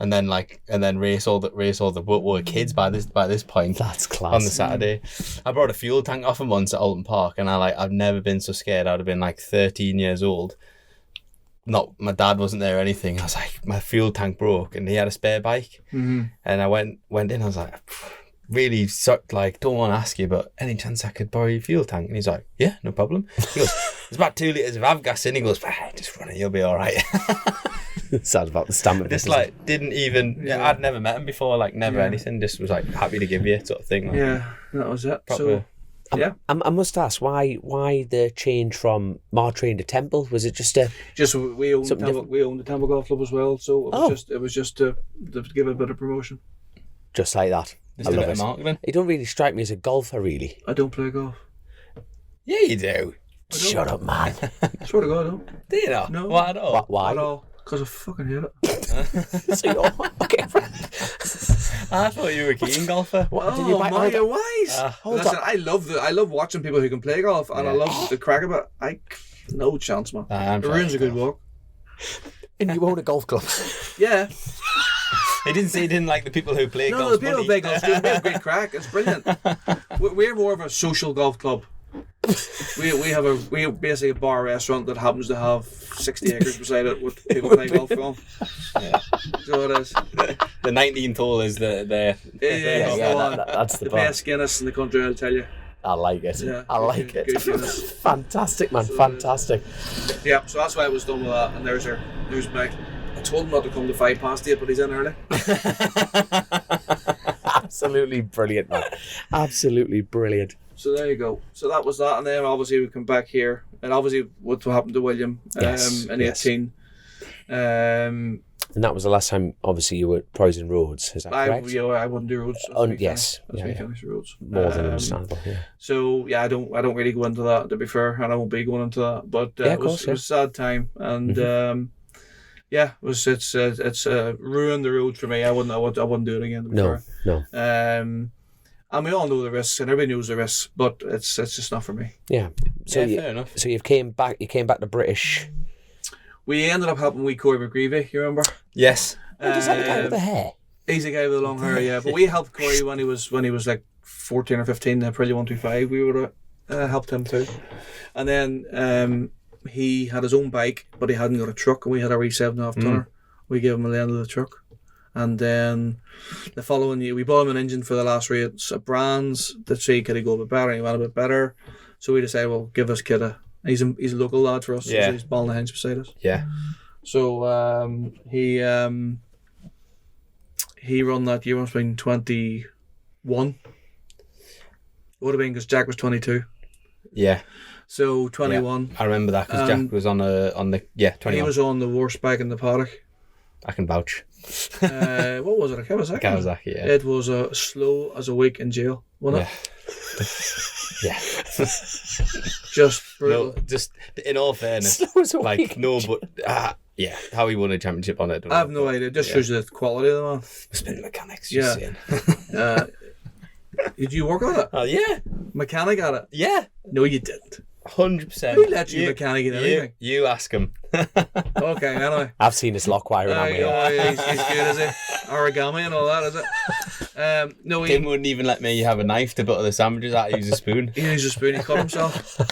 And then race all the kids by this point. That's class. On the Saturday, I brought a fuel tank off him once at Alton Park, and I've never been so scared. I'd have been like 13 years old. Not my dad wasn't there or anything. I was like, my fuel tank broke, and he had a spare bike. And I went in. I was like, really sucked. Like, don't want to ask you, but any chance I could borrow your fuel tank? And he's like, yeah, no problem. He goes, there's about 2 litres of avgas in. He goes, just run it, you'll be all right. Sad about the stamp of just like didn't even I'd never met him before, like never anything, just was like happy to give you sort of thing like, that was it. Proper, so I must ask why the change from Martrain to Temple? Was it just we owned the Temple Golf Club as well, so it was just to give a bit of promotion, just like that. Just a bit of marketing. You don't really strike me as a golfer, really. I don't play golf. Yeah, you do. Shut up, man. Swear to God, I don't. Do you not? No. What at all? Why? At all. Because I fucking hate it. So you're okay, friend. I thought you were a keen golfer. What did you buy? You're wise. Listen, I love watching people who can play golf, and I love the crack of it. No chance, man. It ruins a good walk. And you own a golf club. Yeah. He didn't say he didn't like the people who play golf. No, the people who play golf do. We have great crack. It's brilliant. We're more of a social golf club. We basically a bar restaurant that happens to have 60 acres beside it with people play golf from. Yeah. So it is. The 19th hole is the that's the best Guinness in the country, I'll tell you. I like it. Yeah, I like it. Guinness. Fantastic, man. Fantastic. Yeah, so that's why I was done with that. And there's Mike. I told him not to come to 8:05, but he's in early. Absolutely brilliant, man. Absolutely brilliant. So there you go. So that was that, and then obviously we come back here, and obviously what happened to William in 18. And that was the last time, obviously, you were at Poison Roads. Is that correct? I wouldn't do roads. Yes. Finish roads. More than understandable. Yeah. So yeah, I don't really go into that, to be fair, and I won't be going into that. But it was a sad time, and it's ruined the road for me. I wouldn't do it again. To be fair. No. And we all know the risks, and everybody knows the risks, but it's just not for me. Yeah. So fair enough. So you came back to British. We ended up helping Corey McGreevy, you remember? Yes. Does that guy with the hair? He's a guy with the long hair, yeah. But we helped Corey when he was like 14 or 15, the Aprilia 125. We would have helped him too. And then he had his own bike, but he hadn't got a truck, and we had a wee 7.5 tonner. We gave him the end of the truck. And then the following year, we bought him an engine for the last race at Brands to see could he go a bit better, and he went a bit better. So we decided, well, give us kid he's a local lad for us. Yeah. So he's balling the hench beside us. Yeah. So he run that year. Must have been 21. Would have been because Jack was 22. Yeah. So 21. Yeah, I remember that because Jack was on the 21. He was on the worst bike in the paddock. I can vouch. What was it? A Kawasaki? Kawasaki, yeah. It was slow as a week in jail, wasn't it? Yeah. Just brutal. No, just in all fairness, Slow as a week. Yeah, how he won a championship on it. I have no idea. It just shows you the quality of the man. Spin mechanics, Yeah. Did you work on it? Oh yeah, Mechanic at it? yeah, No, you didn't. 100%. Who let you mechanic in anything? You ask him. Okay, anyway. I've seen his lock wiring on me. He's good, is he? Origami and all that, is it? No, Tim wouldn't even let me have a knife to butter the sandwiches out. He used a spoon. He used a spoon. He cut himself. But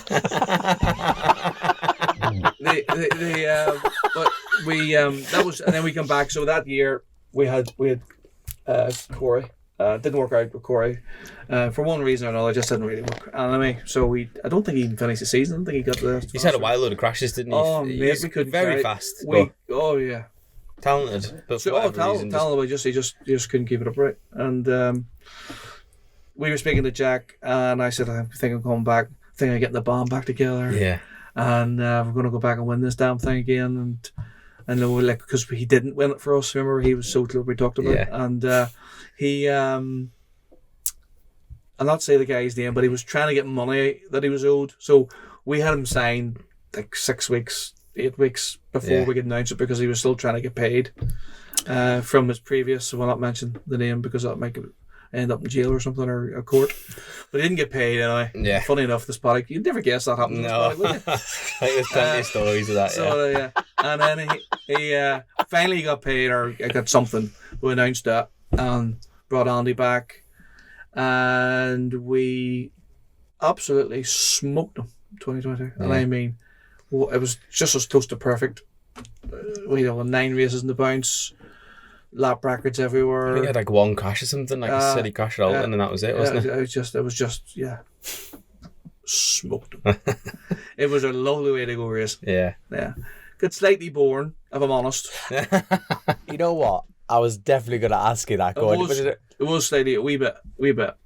we that was, and then we come back. So that year we had Corey. Didn't work out with Corey for one reason or another. It just didn't really work. So I don't think he even finished the season. I don't think he got the. He's had a wild load of crashes, didn't he? Oh, He mate, was we couldn't. very fast. Oh yeah. Talented, but for whatever reason, he just couldn't keep it upright. And we were speaking to Jack, and I said, I think I'm coming back. I think I'm getting the band back together. yeah. And we're going to go back and win this damn thing again. And like, because he didn't win it for us. Remember, he was so close. We talked about it. And he, I'll not say the guy's name, but he was trying to get money that he was owed. So we had him sign like 6 weeks, 8 weeks before we could announce it, because he was still trying to get paid from his previous. So we'll not mention the name because that might end up in jail or something, or a court. But he didn't get paid anyway. Yeah. Funny enough, this paddock, you'd never guess that happened. No. In this paddock, would you? Like, there's plenty of stories of that. So, and then he finally got paid, or got something. We announced that and brought Andy back, and we absolutely smoked him 2022. And I mean, well, it was just as close to perfect. We had 9 races in the bounce, lap records everywhere. I think he had like one crash or something, like a silly crash at Alton, and that was it, wasn't it? It was just smoked him. It was a lovely way to go race. Yeah. Got slightly boring, if I'm honest. You know what? I was definitely going to ask you that. It was slightly, a wee bit.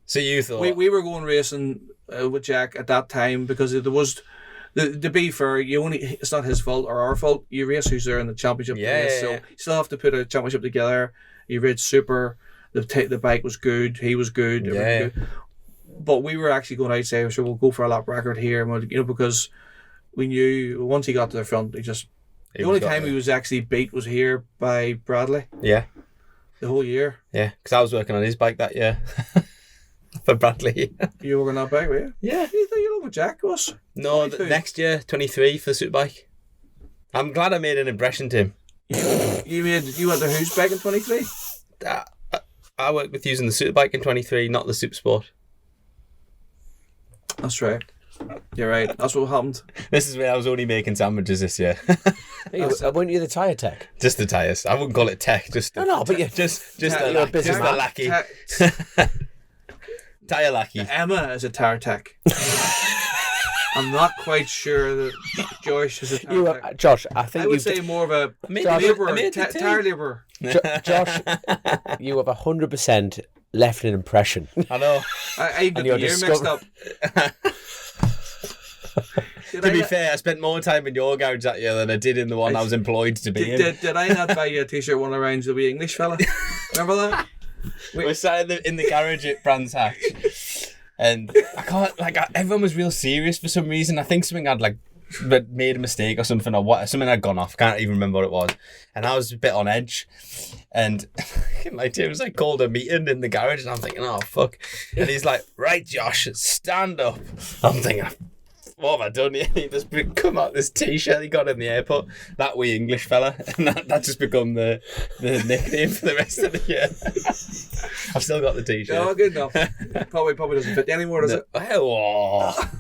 So you thought we were going racing with Jack at that time, because there was, to be fair, it's not his fault or our fault. You race who's there in the championship. So you still have to put a championship together. You raced super. The bike was good. He was good. Good. But we were actually going out, say, so we'll go for a lap record here, because we knew once he got to the front, the only time he was actually beat was here by Bradley. Yeah. The whole year. Yeah, because I was working on his bike that year. For Bradley. You were working on that bike, were you? Yeah. You thought you know what Jack was? No, next year, 23 for Superbike. I'm glad I made an impression to him. You went to whose bike in 23? I worked with using the Superbike in 23, not the Supersport. That's right. You're right. That's what happened. This is where I was only making sandwiches this year. Weren't you the tyre tech? Just the tyres. I wouldn't call it tech. Just but you just you're a a businessman. lackey. Tyre lackey. Emma is a tire tech. I'm not quite sure that Josh is a tire tech. Josh, I think I would say more of a labourer, tire labourer. Josh, you have 100% left an impression. I know. I got the year mixed up. To be fair, I spent more time in your garage that year than I did in the one I was employed to be in. Did I not buy you a t-shirt one around the wee English fella? Remember that? We sat in the garage at Brands Hatch, and I can't, everyone was real serious for some reason. I think something I'd made a mistake or something, or what, something had gone off. Can't even remember what it was. And I was a bit on edge, and my team was called a meeting in the garage, and I'm thinking, oh fuck. And he's like, right, Josh, stand up. I'm thinking, what have I done here? He just come out this t-shirt he got in the airport, that wee English fella, and that just become the nickname for the rest of the year. I've still got the t-shirt. Oh, good enough. Probably doesn't fit you anymore, does it? Oh.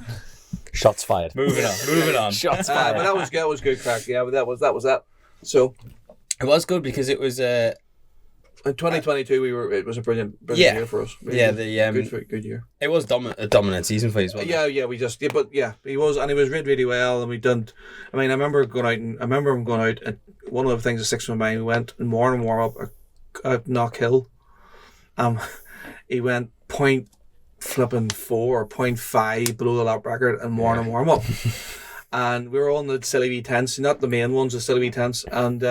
Shots fired. Moving on. Shots fired. But that was good crack. Yeah, but that was that. So it was good because it was in 2022 it was a brilliant year for us. Really good year. It was a dominant season for you as well. Yeah, he was, and he was really well, and we done. I mean, I remember him going out, and one of the things that sticks in my mind, we went in warm up at Knock Hill. He went .4 or .5 below the lap record and warm up, and we were on the silly wee tents, not the main ones, the silly wee tents, and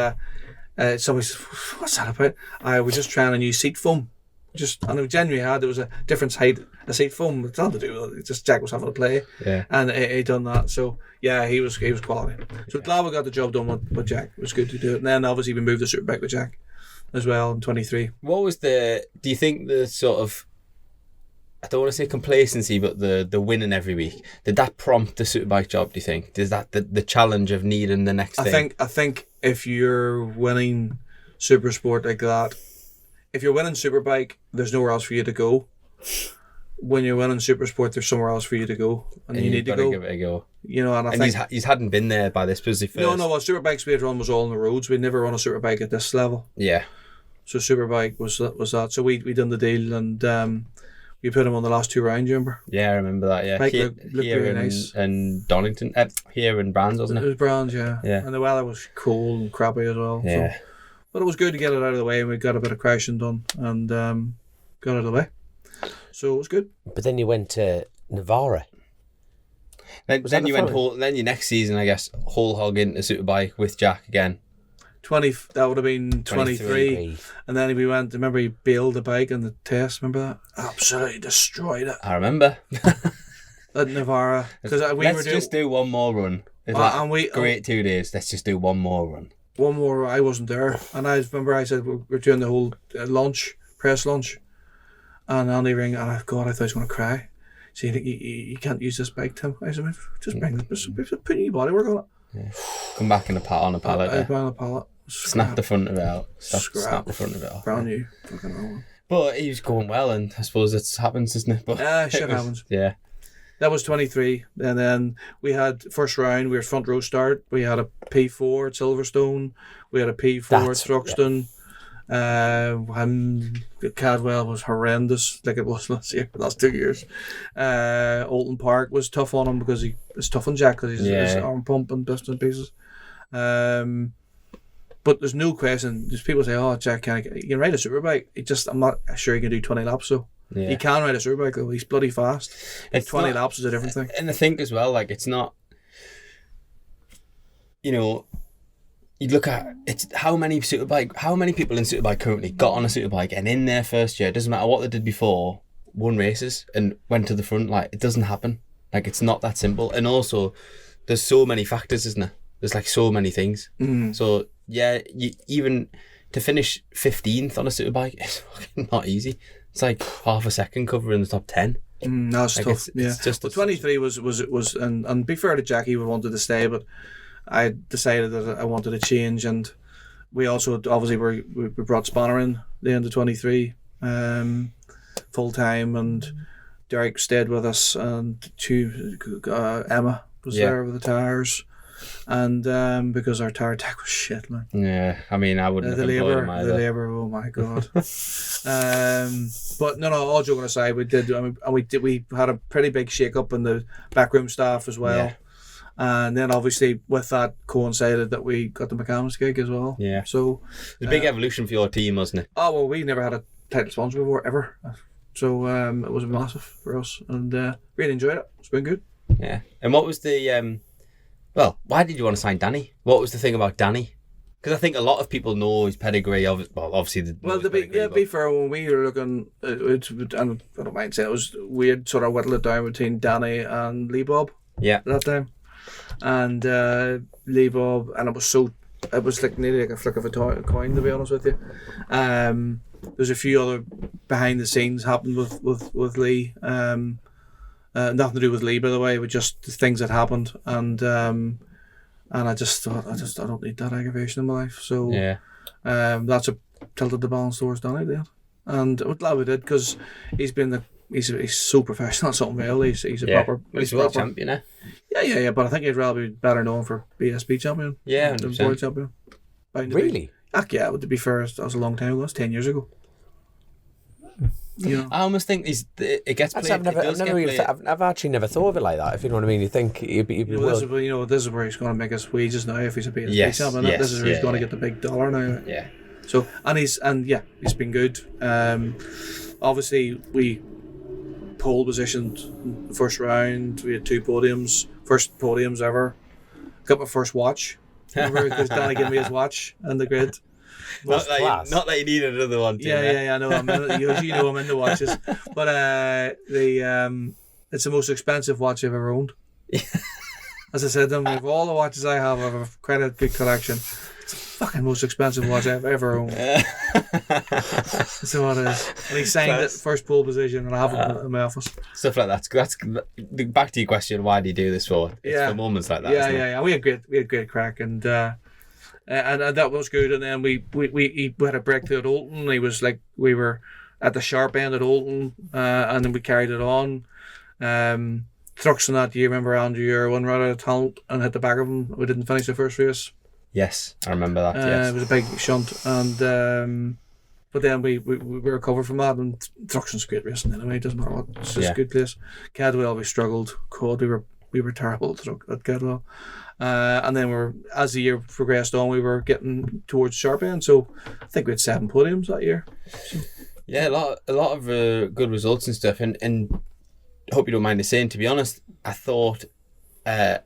somebody said, "What's that about?" I was just trying a new seat foam. And it genuinely there was a different height, a seat foam. It's nothing to do with it. Just Jack was having to play, and he done that. So yeah, he was quality. So glad we got the job done with Jack. It was good to do it. And then obviously we moved the Superbike with Jack as well in 23. What was do you think the sort of, I don't want to say complacency, but the winning every week, did that prompt the Superbike job, do you think? Is that the challenge of needing the next thing? I think if you're winning Supersport like that, if you're winning Superbike, there's nowhere else for you to go. When you're winning Supersport, there's somewhere else for you to go, and you need to go. Give it a go. You know, and I think he's hadn't been there by this busy first. No. Well, Superbike speed run was all on the roads. We'd never run a Superbike at this level. Yeah. So Superbike was that. So we done the deal, and we put him on the last two rounds. You remember? Yeah, I remember that. Yeah, Bike looked really nice. And Donington, here in Brands, wasn't it? It was Brands, yeah. Yeah. And the weather was cold and crappy as well. Yeah. So, but it was good to get it out of the way, and we got a bit of crashing done, and got it out of the way. So it was good. But then you went to Navarra. Then you went then your next season, I guess, whole hog into Superbike with Jack again. That would have been 23. And then we went, remember he bailed the bike on the test, remember that? Absolutely destroyed it. I remember. At Navarra. Let's just do one more run. Great 2 days, let's just do one more run. One more, I wasn't there. And I remember I said, we're doing the whole press lunch. And Andy rang, and I thought he was going to cry. So you can't use this bike, Tim. I said, just bring it. Just put your body work on it. Yeah. Come back on a pallet. On a pallet. Snap the front of it out. Snap the front of it off. Brand new. Fucking wrong. But he was going well, and I suppose it happens, doesn't it? But shit happens. Yeah. That was 23, and then we had first round. We were front row start. We had a P4 at Silverstone. We had a P4 at Thruxton. Cadwell was horrendous, like it was last year. Last 2 years. Alton Park was tough on him because it's tough on Jack because he's his arm pump and bits and pieces. But there's no question. There's people say, "Oh, Jack can ride a Superbike." I'm not sure he can do 20 laps though. Yeah. He can ride a Superbike though. He's bloody fast. 20 laps is a different thing. And I think as well, it's not. You look at how many people in Superbike currently got on a Superbike and in their first year, it doesn't matter what they did before, won races and went to the front. It doesn't happen. It's not that simple. And also, there's so many factors, isn't there? There's so many things. Mm. So yeah, even to finish 15th on a Superbike is fucking not easy. It's half a second covering the top 10. No, it's tough. It's just 23 was and be fair to Jackie, we wanted to stay, but I decided that I wanted to change, and we also obviously we brought Spanner in the end of 23 full time, and Derek stayed with us, and Emma was there with the tires, and because our tire deck was shit, man. Yeah, I mean, I wouldn't have employed him either. The labour, oh my god. But no, all joking aside, we did, and we had a pretty big shake up in the backroom staff as well. Yeah. And then obviously with that coincided that we got the McCallum's gig as well. Yeah. So it's a big evolution for your team, wasn't it? Oh well, we never had a title sponsor before ever. So it was massive for us, and really enjoyed it. It's been good. Yeah. And what was the why did you want to sign Danny? What was the thing about Danny? Because I think a lot of people know his pedigree. Obviously, to be fair, when we were looking, and I don't mind saying it was weird, sort of whittled it down between Danny and Lee Bob. Yeah. At that time, and Lee Bob, and it was like nearly like a flick of a coin, to be honest with you. There's a few other behind the scenes happened with Lee. Nothing to do with Lee, by the way, with just the things that happened, and I just thought I don't need that aggravation in my life. So yeah, that's what tilted the balance towards Danny there, and I'm glad we did, because he's so professional at something real. He's a proper. He's a world champion, eh? Yeah. But I think he'd rather be better known for BSB champion. Yeah, than world champion. Really? Yeah, to be fair, that was a long time ago. It's 10 years ago. You know? I almost think it gets played. I've actually never thought of it like that. If you know what I mean, you think he'd be this is where he's going to make his wages now if he's a BSB champion. This is where he's going to get the big dollar now. Yeah. So he's been good. Obviously we pole positioned in the first round. We had 2 podiums, first podiums ever. Got my first watch. Remember, because Danny gave me his watch and the grid. Not that you need another one. I know. I'm in the watches, but it's the most expensive watch I've ever owned. As I said to him, of all the watches I have a quite a good collection. It's the fucking most expensive watch I've ever owned. That's what it is. And he signed it first pole position, and I have it in my office. Stuff like that. That's back to your question. Why do you do this for? It's for moments like that. Yeah. We had great crack, and that was good. And then we had a breakthrough at Olton. He was like, we were at the sharp end at Olton, and then we carried it on. Thruxton that year, remember Andrew Irwin ran out of talent and hit the back of him. We didn't finish the first race. Yes, I remember that. Yes. It was a big shunt, and but then we recovered from that. And Thruxton's great racing anyway. It doesn't matter what. It's just a good place. Cadwell, we struggled. God, we were terrible at Cadwell. And then as the year progressed on, we were getting towards sharp end. So I think we had 7 podiums that year. So. Yeah, a lot of good results and stuff. And hope you don't mind me saying, to be honest, I thought that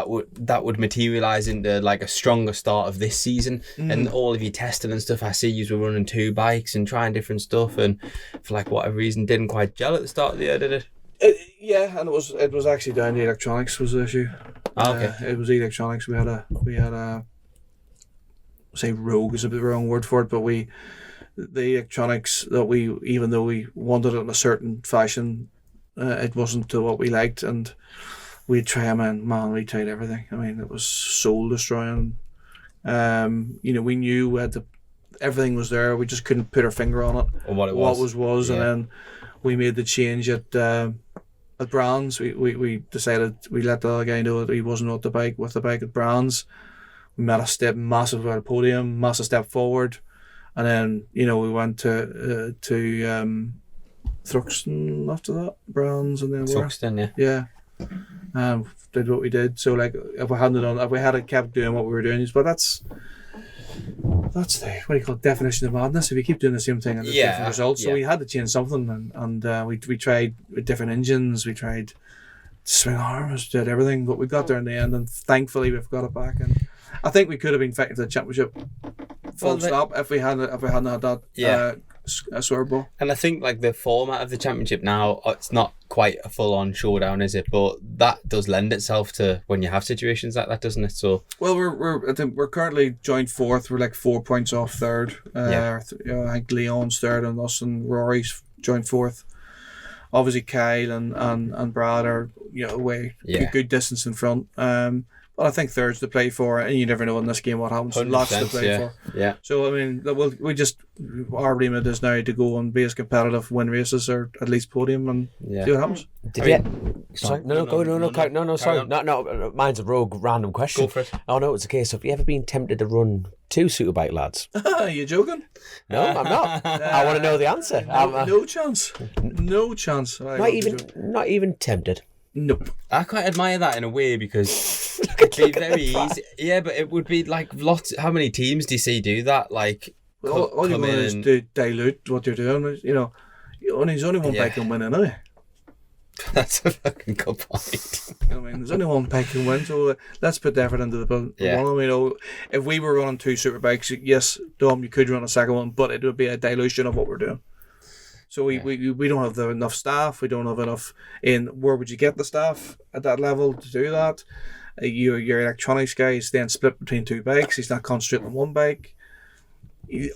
would materialise into like a stronger start of this season. And all of your testing and stuff, I see you were running 2 bikes and trying different stuff, and for like whatever reason didn't quite gel at the start of the year, did it? And it was actually down to electronics was the issue. Okay. It was electronics. We had a say rogue is a bit the wrong word for it, but the electronics that even though we wanted it in a certain fashion, it wasn't to what we liked, and we'd try we tried everything. I mean, it was soul destroying. We knew everything was there. We just couldn't put our finger on it. Or what it was. And then we made the change at Brands. We decided we let the other guy know that he wasn't with the bike at Brands. We made a massive podium, massive step forward, and then we went to Thruxton after that, Brands, and then Thruxton, did what we did. So like if we had kept doing what we were doing, but that's the definition of madness. If you keep doing the same thing and there's different results, so we had to change something, and we tried with different engines. We tried swing arms, did everything, but we got there in the end, and thankfully we've got it back. And I think we could have been fighting for the championship full stop if we hadn't had that swerve ball. And I think like the format of the championship now, it's not quite a full-on showdown, is it? But that does lend itself to when you have situations like that, doesn't it? So we're currently joint 4th. We're like 4 points off 3rd. I think Leon's 3rd and us and Rory's joint 4th. Obviously Kyle and Brad are away a good distance in front. But I think third's to play for, and you never know in this game what happens. Lots to play for. Yeah. So, I mean, our remit is now to go and be as competitive, win races, or at least podium, and see what happens. Sorry, sorry. No, mine's a rogue random question. Go for it. Oh, no, it's a case of, have you ever been tempted to run 2 Superbike lads? Are you joking? No, I'm not. I want to know the answer. No chance. No chance. Not even tempted. Nope. I quite admire that in a way because it'd be very easy. Yeah, but it would be like lots. How many teams do you see do that? Like, all you want is to dilute what you're doing. You know, there's only one bike can win anyway. That's a fucking good point. I mean, there's only one bike can win, so let's put the effort into the one. You know, if we were running 2 Superbikes, yes, Dom, you could run a second one, but it would be a dilution of what we're doing. So we don't have enough staff. We don't have enough in. Where would you get the staff at that level to do that? Your electronics guy is then split between 2 bikes. He's not concentrating on one bike.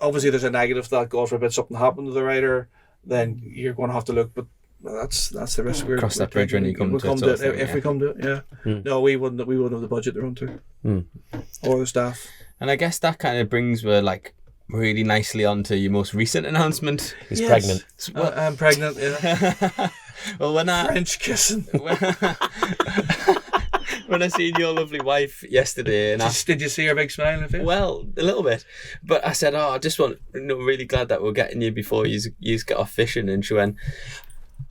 Obviously, there's a negative to that. God forbid something happened to the rider, then you're going to have to look. But that's the risk. We're cross that bridge when you come to it. If we come to it, yeah. No, we wouldn't have the budget to run to, or the staff. And I guess that kind of brings really nicely onto your most recent announcement. He's pregnant. Well, I'm pregnant, yeah. Well, French kissing. When I seen your lovely wife yesterday, and did you see her big smile on her face? Well, a little bit, but I said, I just really glad that we're getting you before you get off fishing, and she went,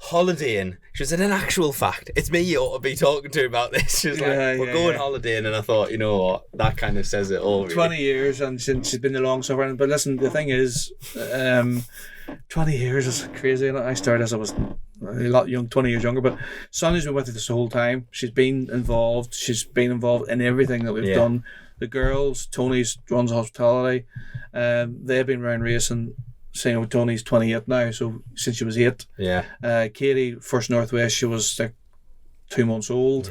holidaying. She said, in actual fact, it's me you ought to be talking to about this. She was we're going holidaying, and I thought, you know what, that kind of says it all. Really. 20 years, and since she's been along so far. But listen, the thing is, 20 years is crazy. I started as I was a lot young, 20 years younger, but Sonya's been with us this whole time. She's been involved. She's been involved in everything that we've done. The girls, Tony's runs hospitality. They've been around racing. So Tony's 28 now, so since she was 8. Yeah. Katie, First Northwest, she was like 2 months old.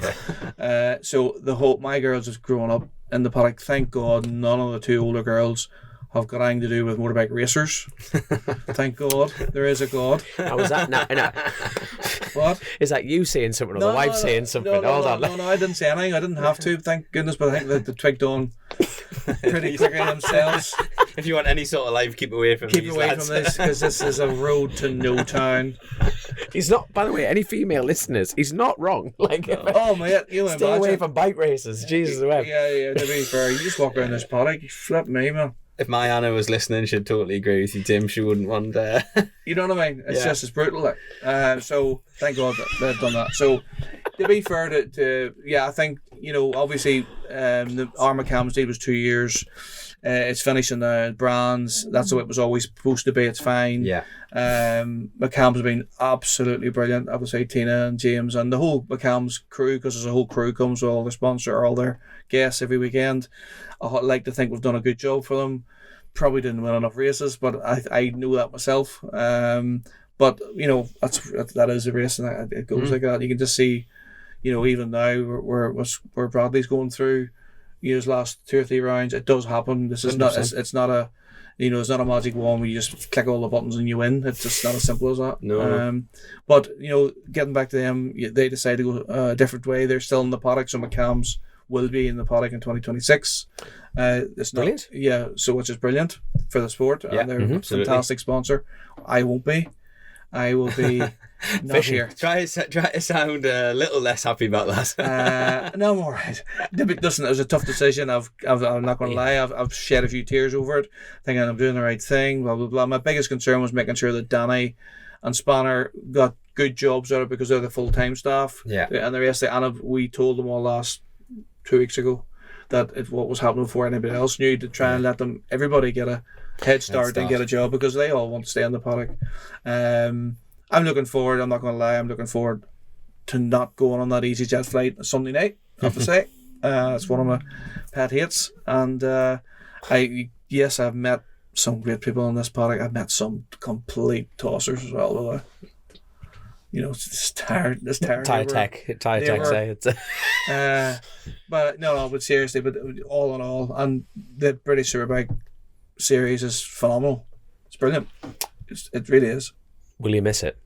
So my girls have grown up in the paddock. Thank God none of the 2 older girls have got anything to do with motorbike racers. Thank God there is a God. How was that? No. What? Is that you saying something or the wife saying something? No, I didn't say anything. I didn't have to, thank goodness, but I think that they twigged on pretty quickly themselves. If you want any sort of life, keep away from this, because this is a road to no town. He's not, by the way, any female listeners, he's not wrong. Oh mate, stay away from bike races. Jesus, yeah. To be fair, you just walk around this paddock, you flip me, man. If my Anna was listening, she'd totally agree with you, Tim. She wouldn't want. You know what I mean? It's just as brutal. So thank God that they've done that. So to be fair to I think obviously the Arma Cams deal was 2 years. It's finishing the brands. That's the way it was always supposed to be. It's fine. Yeah. McCams have been absolutely brilliant. I would say Tina and James and the whole McCams crew, because there's a whole crew comes with all their sponsor, all their guests every weekend. I'd like to think we've done a good job for them. Probably didn't win enough races, but I know that myself. But that is a race, and it goes like that. You can just see, even now where Bradley's going through. His last 2 or 3 rounds, it does happen. This is 100%. Not. It's not a. It's not a magic wand where you just click all the buttons and you win. It's just not as simple as that. No. But getting back to them, they decide to go a different way. They're still in the paddock. So McCams will be in the paddock in 2026. It's brilliant. So which is brilliant for the sport. Yeah, and they're a fantastic sponsor. I won't be. I will be not here. Try to sound a little less happy about that. No, I'm all right. Listen, it was a tough decision. I'm not going to lie. I've shed a few tears over it, thinking I'm doing the right thing. Blah blah blah. My biggest concern was making sure that Danny and Spanner got good jobs out of it because they're the full time staff. Yeah. And the rest we told them all last 2 weeks ago that what was happening before anybody else knew, to try and let everybody get a head start and get a job, because they all want to stay in the paddock. I'm looking forward, I'm not going to lie, I'm looking forward to not going on that EasyJet flight Sunday night, I have to say. It's one of my pet hates. And I've met some great people in this paddock. I've met some complete tossers as well, though. It's tired. Tire tech, say it's. But no, but seriously, but all in all, and the British Superbike series is phenomenal. It's brilliant. It really is. Will you miss it?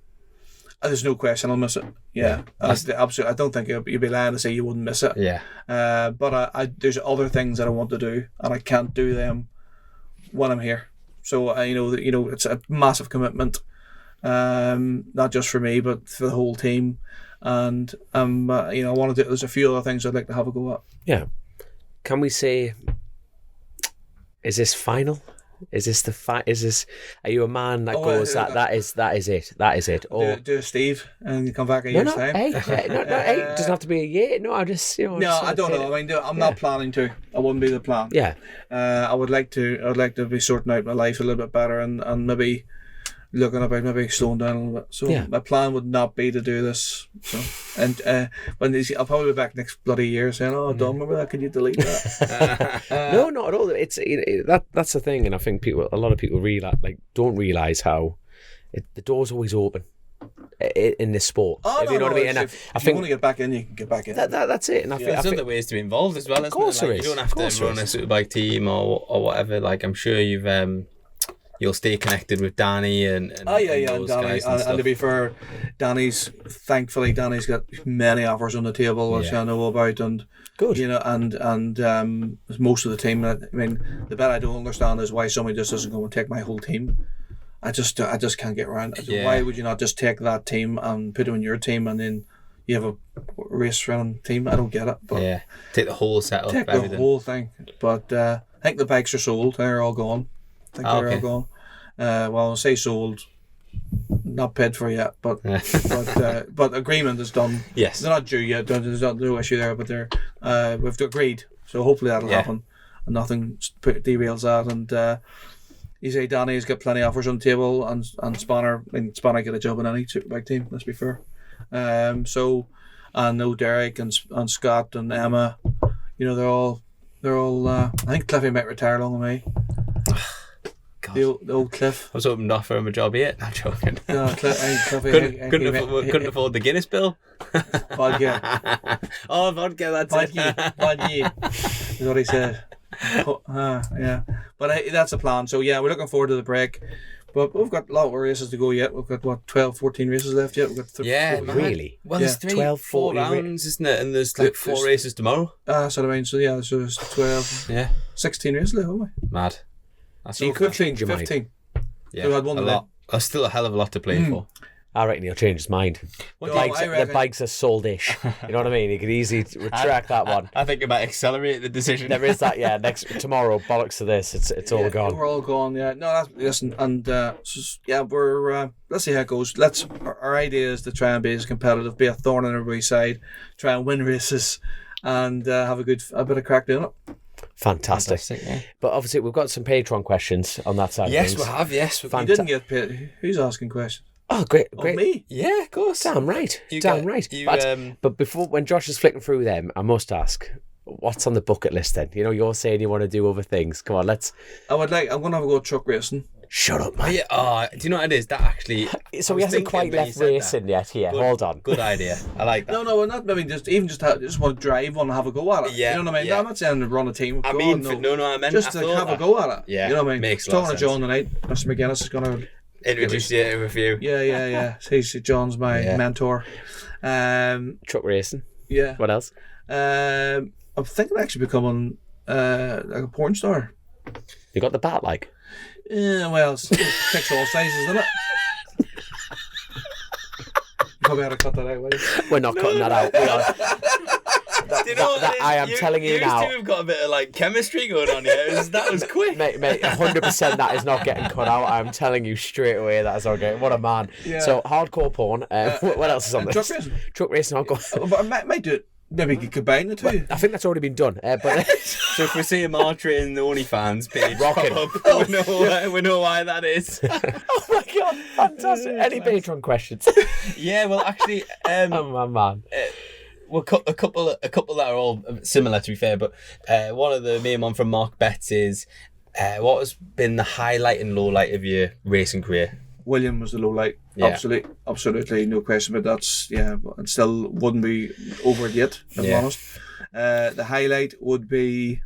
There's no question I'll miss it. Yeah, absolutely. I don't think you'd be lying to say you wouldn't miss it. Yeah. But there's other things that I want to do, and I can't do them when I'm here. So it's a massive commitment, not just for me, but for the whole team. And I want to do. There's a few other things I'd like to have a go at. Yeah. Can we say? Is this final? Is this the Is this? Are you a man that goes that is it? Or do Steve and you come back a no, year's time? Hey, it doesn't have to be a year. No, I just No, I don't know. I mean, I'm not planning to. I wouldn't be the plan. Yeah. I would like to be sorting out my life a little bit better and maybe looking about maybe slowing down a little bit. So my plan would not be to do this. So and I'll probably be back next bloody year saying, "Oh, don't remember that? Can you delete that?" No, not at all. It's that's the thing, and I think a lot of people don't realize how the door's always open in this sport. Oh, if you know what I mean. And if I you think want to get back in, you can get back in. That's it. And I think There's other ways to be involved as well. Of course there is. You don't have to run a Superbike team or whatever. Like I'm sure you'll stay connected with Danny and Danny, guys and to be fair, Danny's got many offers on the table, which I know about, and good, and most of the team. I mean, the bit I don't understand is why somebody just doesn't go and take my whole team. I just can't get around it. Yeah. Why would you not just take that team and put them in your team, and then you have a race running tein? I don't get it. But take the whole setup, take everything. the whole thing. But I think the bikes are sold. They're all gone. I think they're all gone. Well, I say sold, not paid for yet, but agreement is done. Yes, they're not due yet. There's no issue there, but we've agreed. So hopefully that'll happen, and nothing derails that. And you say Danny has got plenty of offers on the table, and Spanner. I mean, Spanner get a job in any Superbike team. Let's be fair. So I know Derek and Scott and Emma. They're all. I think Cliffy might retire along with me. God. The old Cliff. I was hoping to offer him a job yet. I'm joking. No, Cliffy. Couldn't afford the Guinness bill. Vodka. Oh, vodka, that's it. Vodka. Is what he said. Yeah. But that's the plan. So, we're looking forward to the break. But we've got a lot of races to go yet. We've got, 12, 14 races left yet. We've got really? Well, there's 4 rounds, isn't it? And there's 4 races tomorrow. So I mean, so there's 12, 16 races left, haven't we? Mad. So you could change your 15. mind. Yeah, so I'd won a lot. There's still a hell of a lot to play for. I reckon he'll change his mind. The bikes are sold-ish. You know what I mean? He could easily retract that one. I think it might accelerate the decision. There is that, tomorrow, bollocks to this. It's all gone. We're all gone, yeah. No, listen, and we're let's see how it goes. Our idea is to try and be as competitive, be a thorn in everybody's side, try and win races, and have a bit of crack doing it. Fantastic. But obviously we've got some Patreon questions on that side of things. Yes, we have, yes. You didn't get paid. Who's asking questions? Oh, great. Me? Yeah, of course. Damn right. But before, when Josh is flicking through them, I must ask, what's on the bucket list then? You're saying you want to do other things. Come on, let's... I'm going to have a go at truck racing. Shut up, man. Do you know what it is? That actually... So he hasn't quite left racing yet here. Hold on. Good idea. I like that. No, we're not. I mean, just want to drive, want to have a go at it. Yeah. You know what I mean? I'm not saying to run a team. I meant... Just to have a go at it. Yeah. You know what I mean? Makes a lot of sense. Talking to John tonight, Mr. McGuinness is going to... Introduce you to a few. Yeah. John's my mentor. Truck racing. Yeah. What else? I'm thinking of actually becoming like a porn star. You got the bat, like? Yeah, well, it takes all sizes, doesn't it? Probably ought to cut that out, will you? We're not cutting that out. We are. Do you know what I am telling you now. You two have got a bit of chemistry going on here. That was quick. Mate, 100% that is not getting cut out. I'm telling you straight away that is not getting. What a man. Yeah. So, hardcore porn. What else is on this? Truck racing. Truck racing, hardcore. But I might do it. Maybe you could combine the two. Well, I think that's already been done. But so if we see a Martrain in the OnlyFans page rocking, we know why that is. Oh my god, fantastic! Any Patreon questions? Yeah, well, actually, oh my man. Well, a couple that are all similar, to be fair. But one of the main one from Mark Betts is, what has been the highlight and low light of your racing career? William was the low light. Yeah. Absolutely, no question. But that's it still wouldn't be over it yet. If I'm honest. The highlight would be,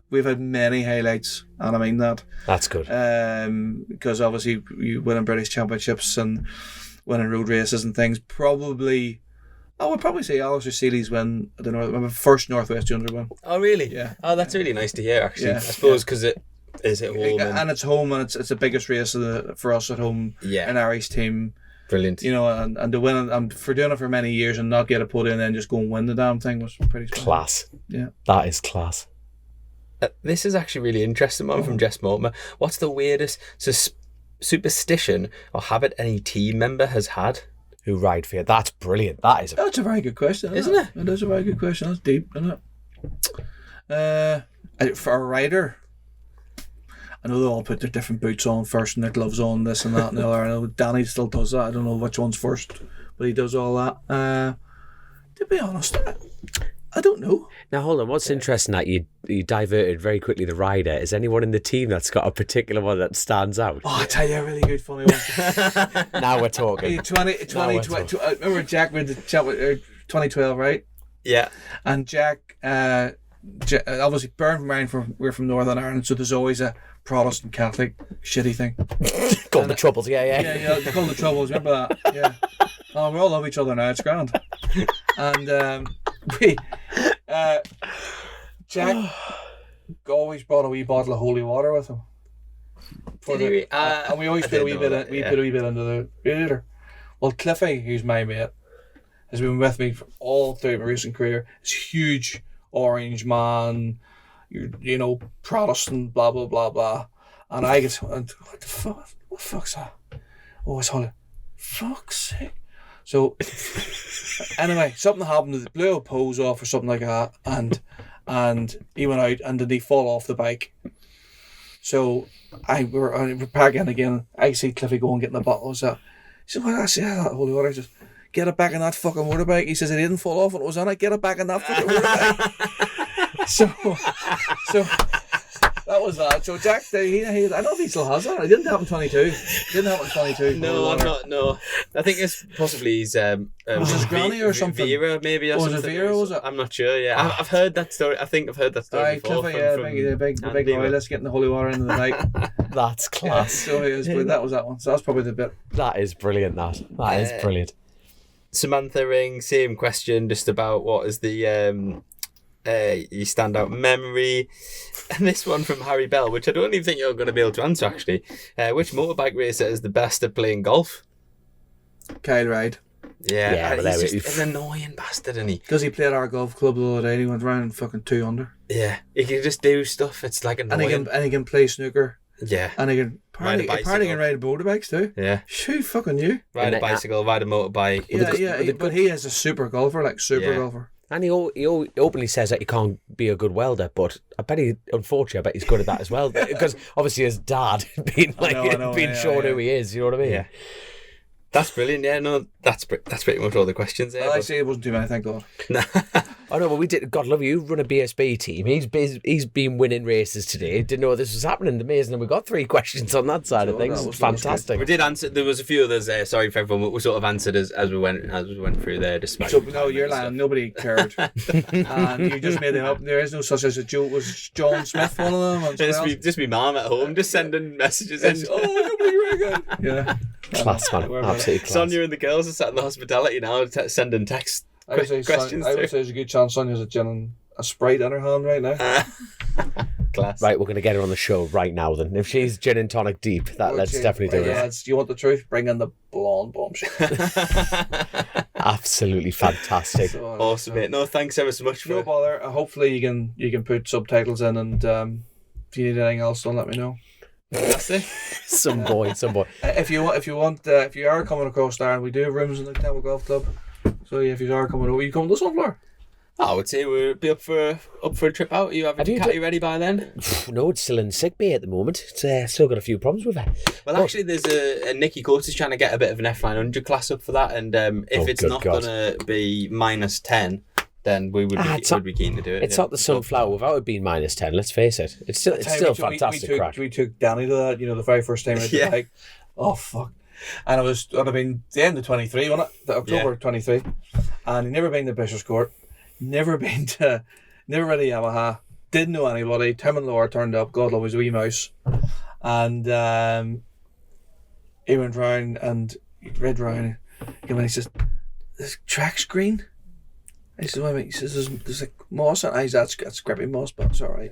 we've had many highlights, and I mean that. That's good. Because obviously you winning British Championships and winning road races and things. Probably, I would probably say Alistair Seeley's win at the my first Northwest 200 win. Oh, really? Yeah. Oh, that's really nice to hear, actually. Yeah, I suppose because it is at home. And it's home, and it's the biggest race for us at home in our East team. Brilliant. You know, and to win it, and for doing it for many years and not get a podium and then just go and win the damn thing was pretty special. Class. Yeah. That is class. This is actually really interesting one from Jess Mortimer. What's the weirdest superstition or habit any team member has had? Who ride for you? That's brilliant. That's a very good question, isn't it? It is a very good question. That's deep, isn't it? For a rider, I know they all put their different boots on first and their gloves on, this and that and the other. I know Danny still does that. I don't know which one's first, but he does all that. To be honest, I don't know. Now hold on. What's interesting that you diverted very quickly the rider. Is anyone in the team that's got a particular one that stands out? Oh, I tell you a really good funny one. Now we're talking. 20, remember Jack went to chat with 2012, right? Yeah. And Jack, obviously, we're from Northern Ireland, so there's always a Protestant Catholic shitty thing. Called the Troubles, yeah. Yeah, they call the Troubles. Remember that? Yeah. Oh, we all love each other now. It's grand. And Jack always brought a wee bottle of holy water with him. And we always put a wee bit into the radiator. Well, Cliffy, who's my mate, has been with me for all through my racing career. This huge orange man, you know, Protestant, blah blah blah blah. And I get, what the fuck? What the fuck's that? Oh, it's holy. Fuck's sake. So anyway, something happened. It blew a pose off or something like that, and he went out and did he fall off the bike. So we're packing again. I see Cliffy go and get in the bottle. So he said, "Well, I see that holy water." He says, "Get it back in that fucking motorbike." He says, "It didn't fall off. It was on it. Get it back in that fucking motorbike." so that was that. So Jack, I don't know if he still has that. It didn't happen 22. No, I'm not. No, I think it's possibly his. Was his granny or something? Vera, maybe. Or something. Was it Vera? Was it? I'm not sure. Yeah, I've heard that story. I think I've heard that story Right, before. Cliffy, the big boy. Let's get in the holy water into the night. That's class. So he is, but that was that one. So that's probably the bit. That is brilliant. That is brilliant. Samantha Ring, same question, just about what is the your standout memory, and this one from Harry Bell, which I don't even think you're going to be able to answer actually. Which motorbike racer is the best at playing golf? Kyle Ride. Yeah, he's just an annoying bastard, isn't he? Because he played our golf club the other day, he went round fucking 2 under. Yeah, he can just do stuff. It's like annoying. And he can play snooker. Yeah. And he can apparently can ride motorbikes too. Yeah. Shoot, fucking you. Ride a bicycle, ride a motorbike. But he is a super golfer, golfer. And he openly says that he can't be a good welder, but I bet unfortunately, he's good at that as well. Because obviously his dad being shown who he is, you know what I mean? Yeah. That's brilliant. Yeah, no, that's pretty much all the questions there. Well, I say it wasn't too many, thank God. Oh no, well we did. God love you. Run a BSB team. He's been winning races today. Didn't know this was happening. Amazing. And we got 3 questions on that side of things. Fantastic. We did answer. There was a few others there. Sorry for everyone. But we sort of answered as we went through there. So no, you're lying. Nobody cared. And you just made them up. There is no such as a Joe. Was John Smith one of them? Just me mum at home, just sending messages in. Nobody reckon. Yeah. Class, man. Absolutely class. Sonia and the girls are sat in the hospitality now, sending text questions. I would say there's a good chance Sonia's a gin and a Sprite in her hand right now. Class. Right, we're going to get her on the show right now then. If she's gin and tonic deep, let's definitely do it. Do you want the truth? Bring in the blonde bombshell. Absolutely fantastic. Awesome, mate. No, thanks ever so much for... No bother. Hopefully you can put subtitles in, and if you need anything else, don't let me know. That's it. Some boy. If you are coming across there, and we do have rooms in the Temple Golf Club, so if you are coming over, you come to Sunflower. I would say we'll be up for a trip out. Are you having your caddy ready by then? No, it's still in sick bay at the moment. It's still got a few problems with it. Well, actually, there's a Nicky Coates is trying to get a bit of an F900 class up for that, and if it's not going to be -10, then we would be keen to do it. It's not the Sunflower without it being -10. Let's face it. It's still a fantastic crack. We took Danny to that. The very first time I did like, oh fuck. And it would have been the end of 23, wasn't it? October 23. And he'd never been to Bishop's Court, never read a Yamaha, didn't know anybody. Tim and Laura turned up, God love his wee mouse. And he went round and red round. And he says, "This track's green." I said, "Wait a minute." He says, "There's like moss." And I said, "That's scrappy moss, but it's all right."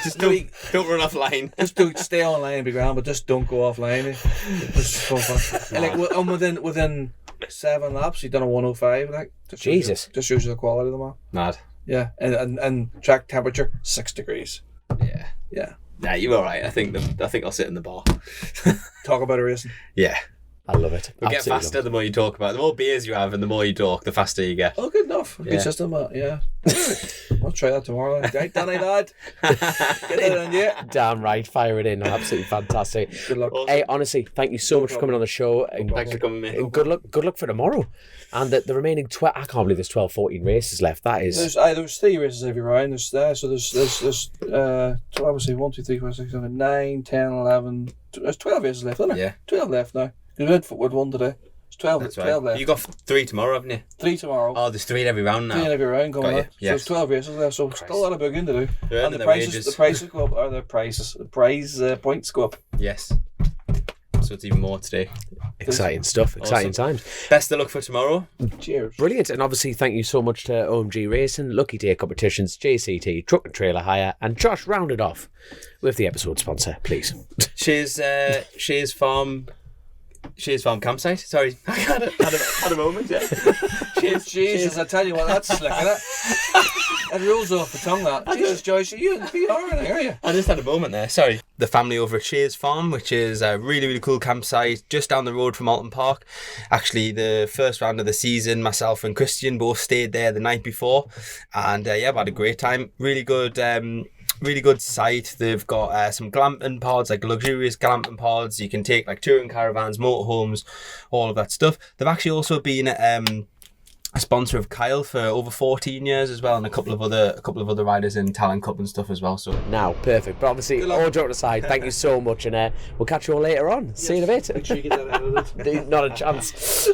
Just don't run off line. Just do stay on line and be grand, but just don't go offline. It was so fun. And like within 7 laps, he done a 105. Like Jesus, just shows you the quality of the man. Mad. Yeah, and track temperature 6 degrees. Yeah. Yeah. Nah, you're all right. I think I'll sit in the bar. Talk about a racing. Yeah. I love it. We'll get faster the more you talk about it. The more beers you have and the more you talk, the faster you get. Oh, good enough. Good system, yeah. I'll try that tomorrow. Right, Danny lad. Get it in, yeah. Damn right, fire it in. Absolutely fantastic. Good luck. Awesome. Hey, honestly, thank you so much for coming on the show. And Thanks for coming, mate. and good luck for tomorrow. And the remaining 12, I can't believe there's 12, 14 races left. That is... There's 3 races every round. There's 1, 2, 3, 4, 6, 7, 9, 10, 11. There's 12 races left, isn't there? Yeah. 12 left now. We went with 1 today. It's 12, That's 12 right. left. You got 3 tomorrow, haven't you? 3 tomorrow. Oh, there's 3 in every round now. 3 in every round coming Got up. you. So Yes. there's 12 races left, so still a lot of booking to do. They're And earning the their prices go up, or the prize points go up. Yes. So it's even more today. Exciting stuff. Exciting times. Best of luck for tomorrow. Cheers. Brilliant. And obviously, thank you so much to OMG Racing, Lucky Day Competitions, JCT, Truck and Trailer Hire, and Josh rounded off with the episode sponsor, please. Shears Farm campsite. Sorry, I had a moment. Yeah. Jesus, I tell you what, that's slick, isn't it? It rolls off the tongue, that. Jesus, Joyce, you in PR, are you? I just had a moment there. Sorry. The family over at Chasin Farm, which is a really, really cool campsite just down the road from Alton Park. Actually, the first round of the season, myself and Christian both stayed there the night before, and yeah, we had a great time. Really good site. They've got some glamping pods, like luxurious glamping pods. You can take like touring caravans, motorhomes, all of that stuff. They've actually also been a sponsor of Kyle for over 14 years as well, and a couple of other riders in Talent Cup and stuff as well. So Now, perfect. But obviously, all joking aside, thank you so much, and we'll catch you all later on. See you in a bit. Make sure you get that edited. Not a chance.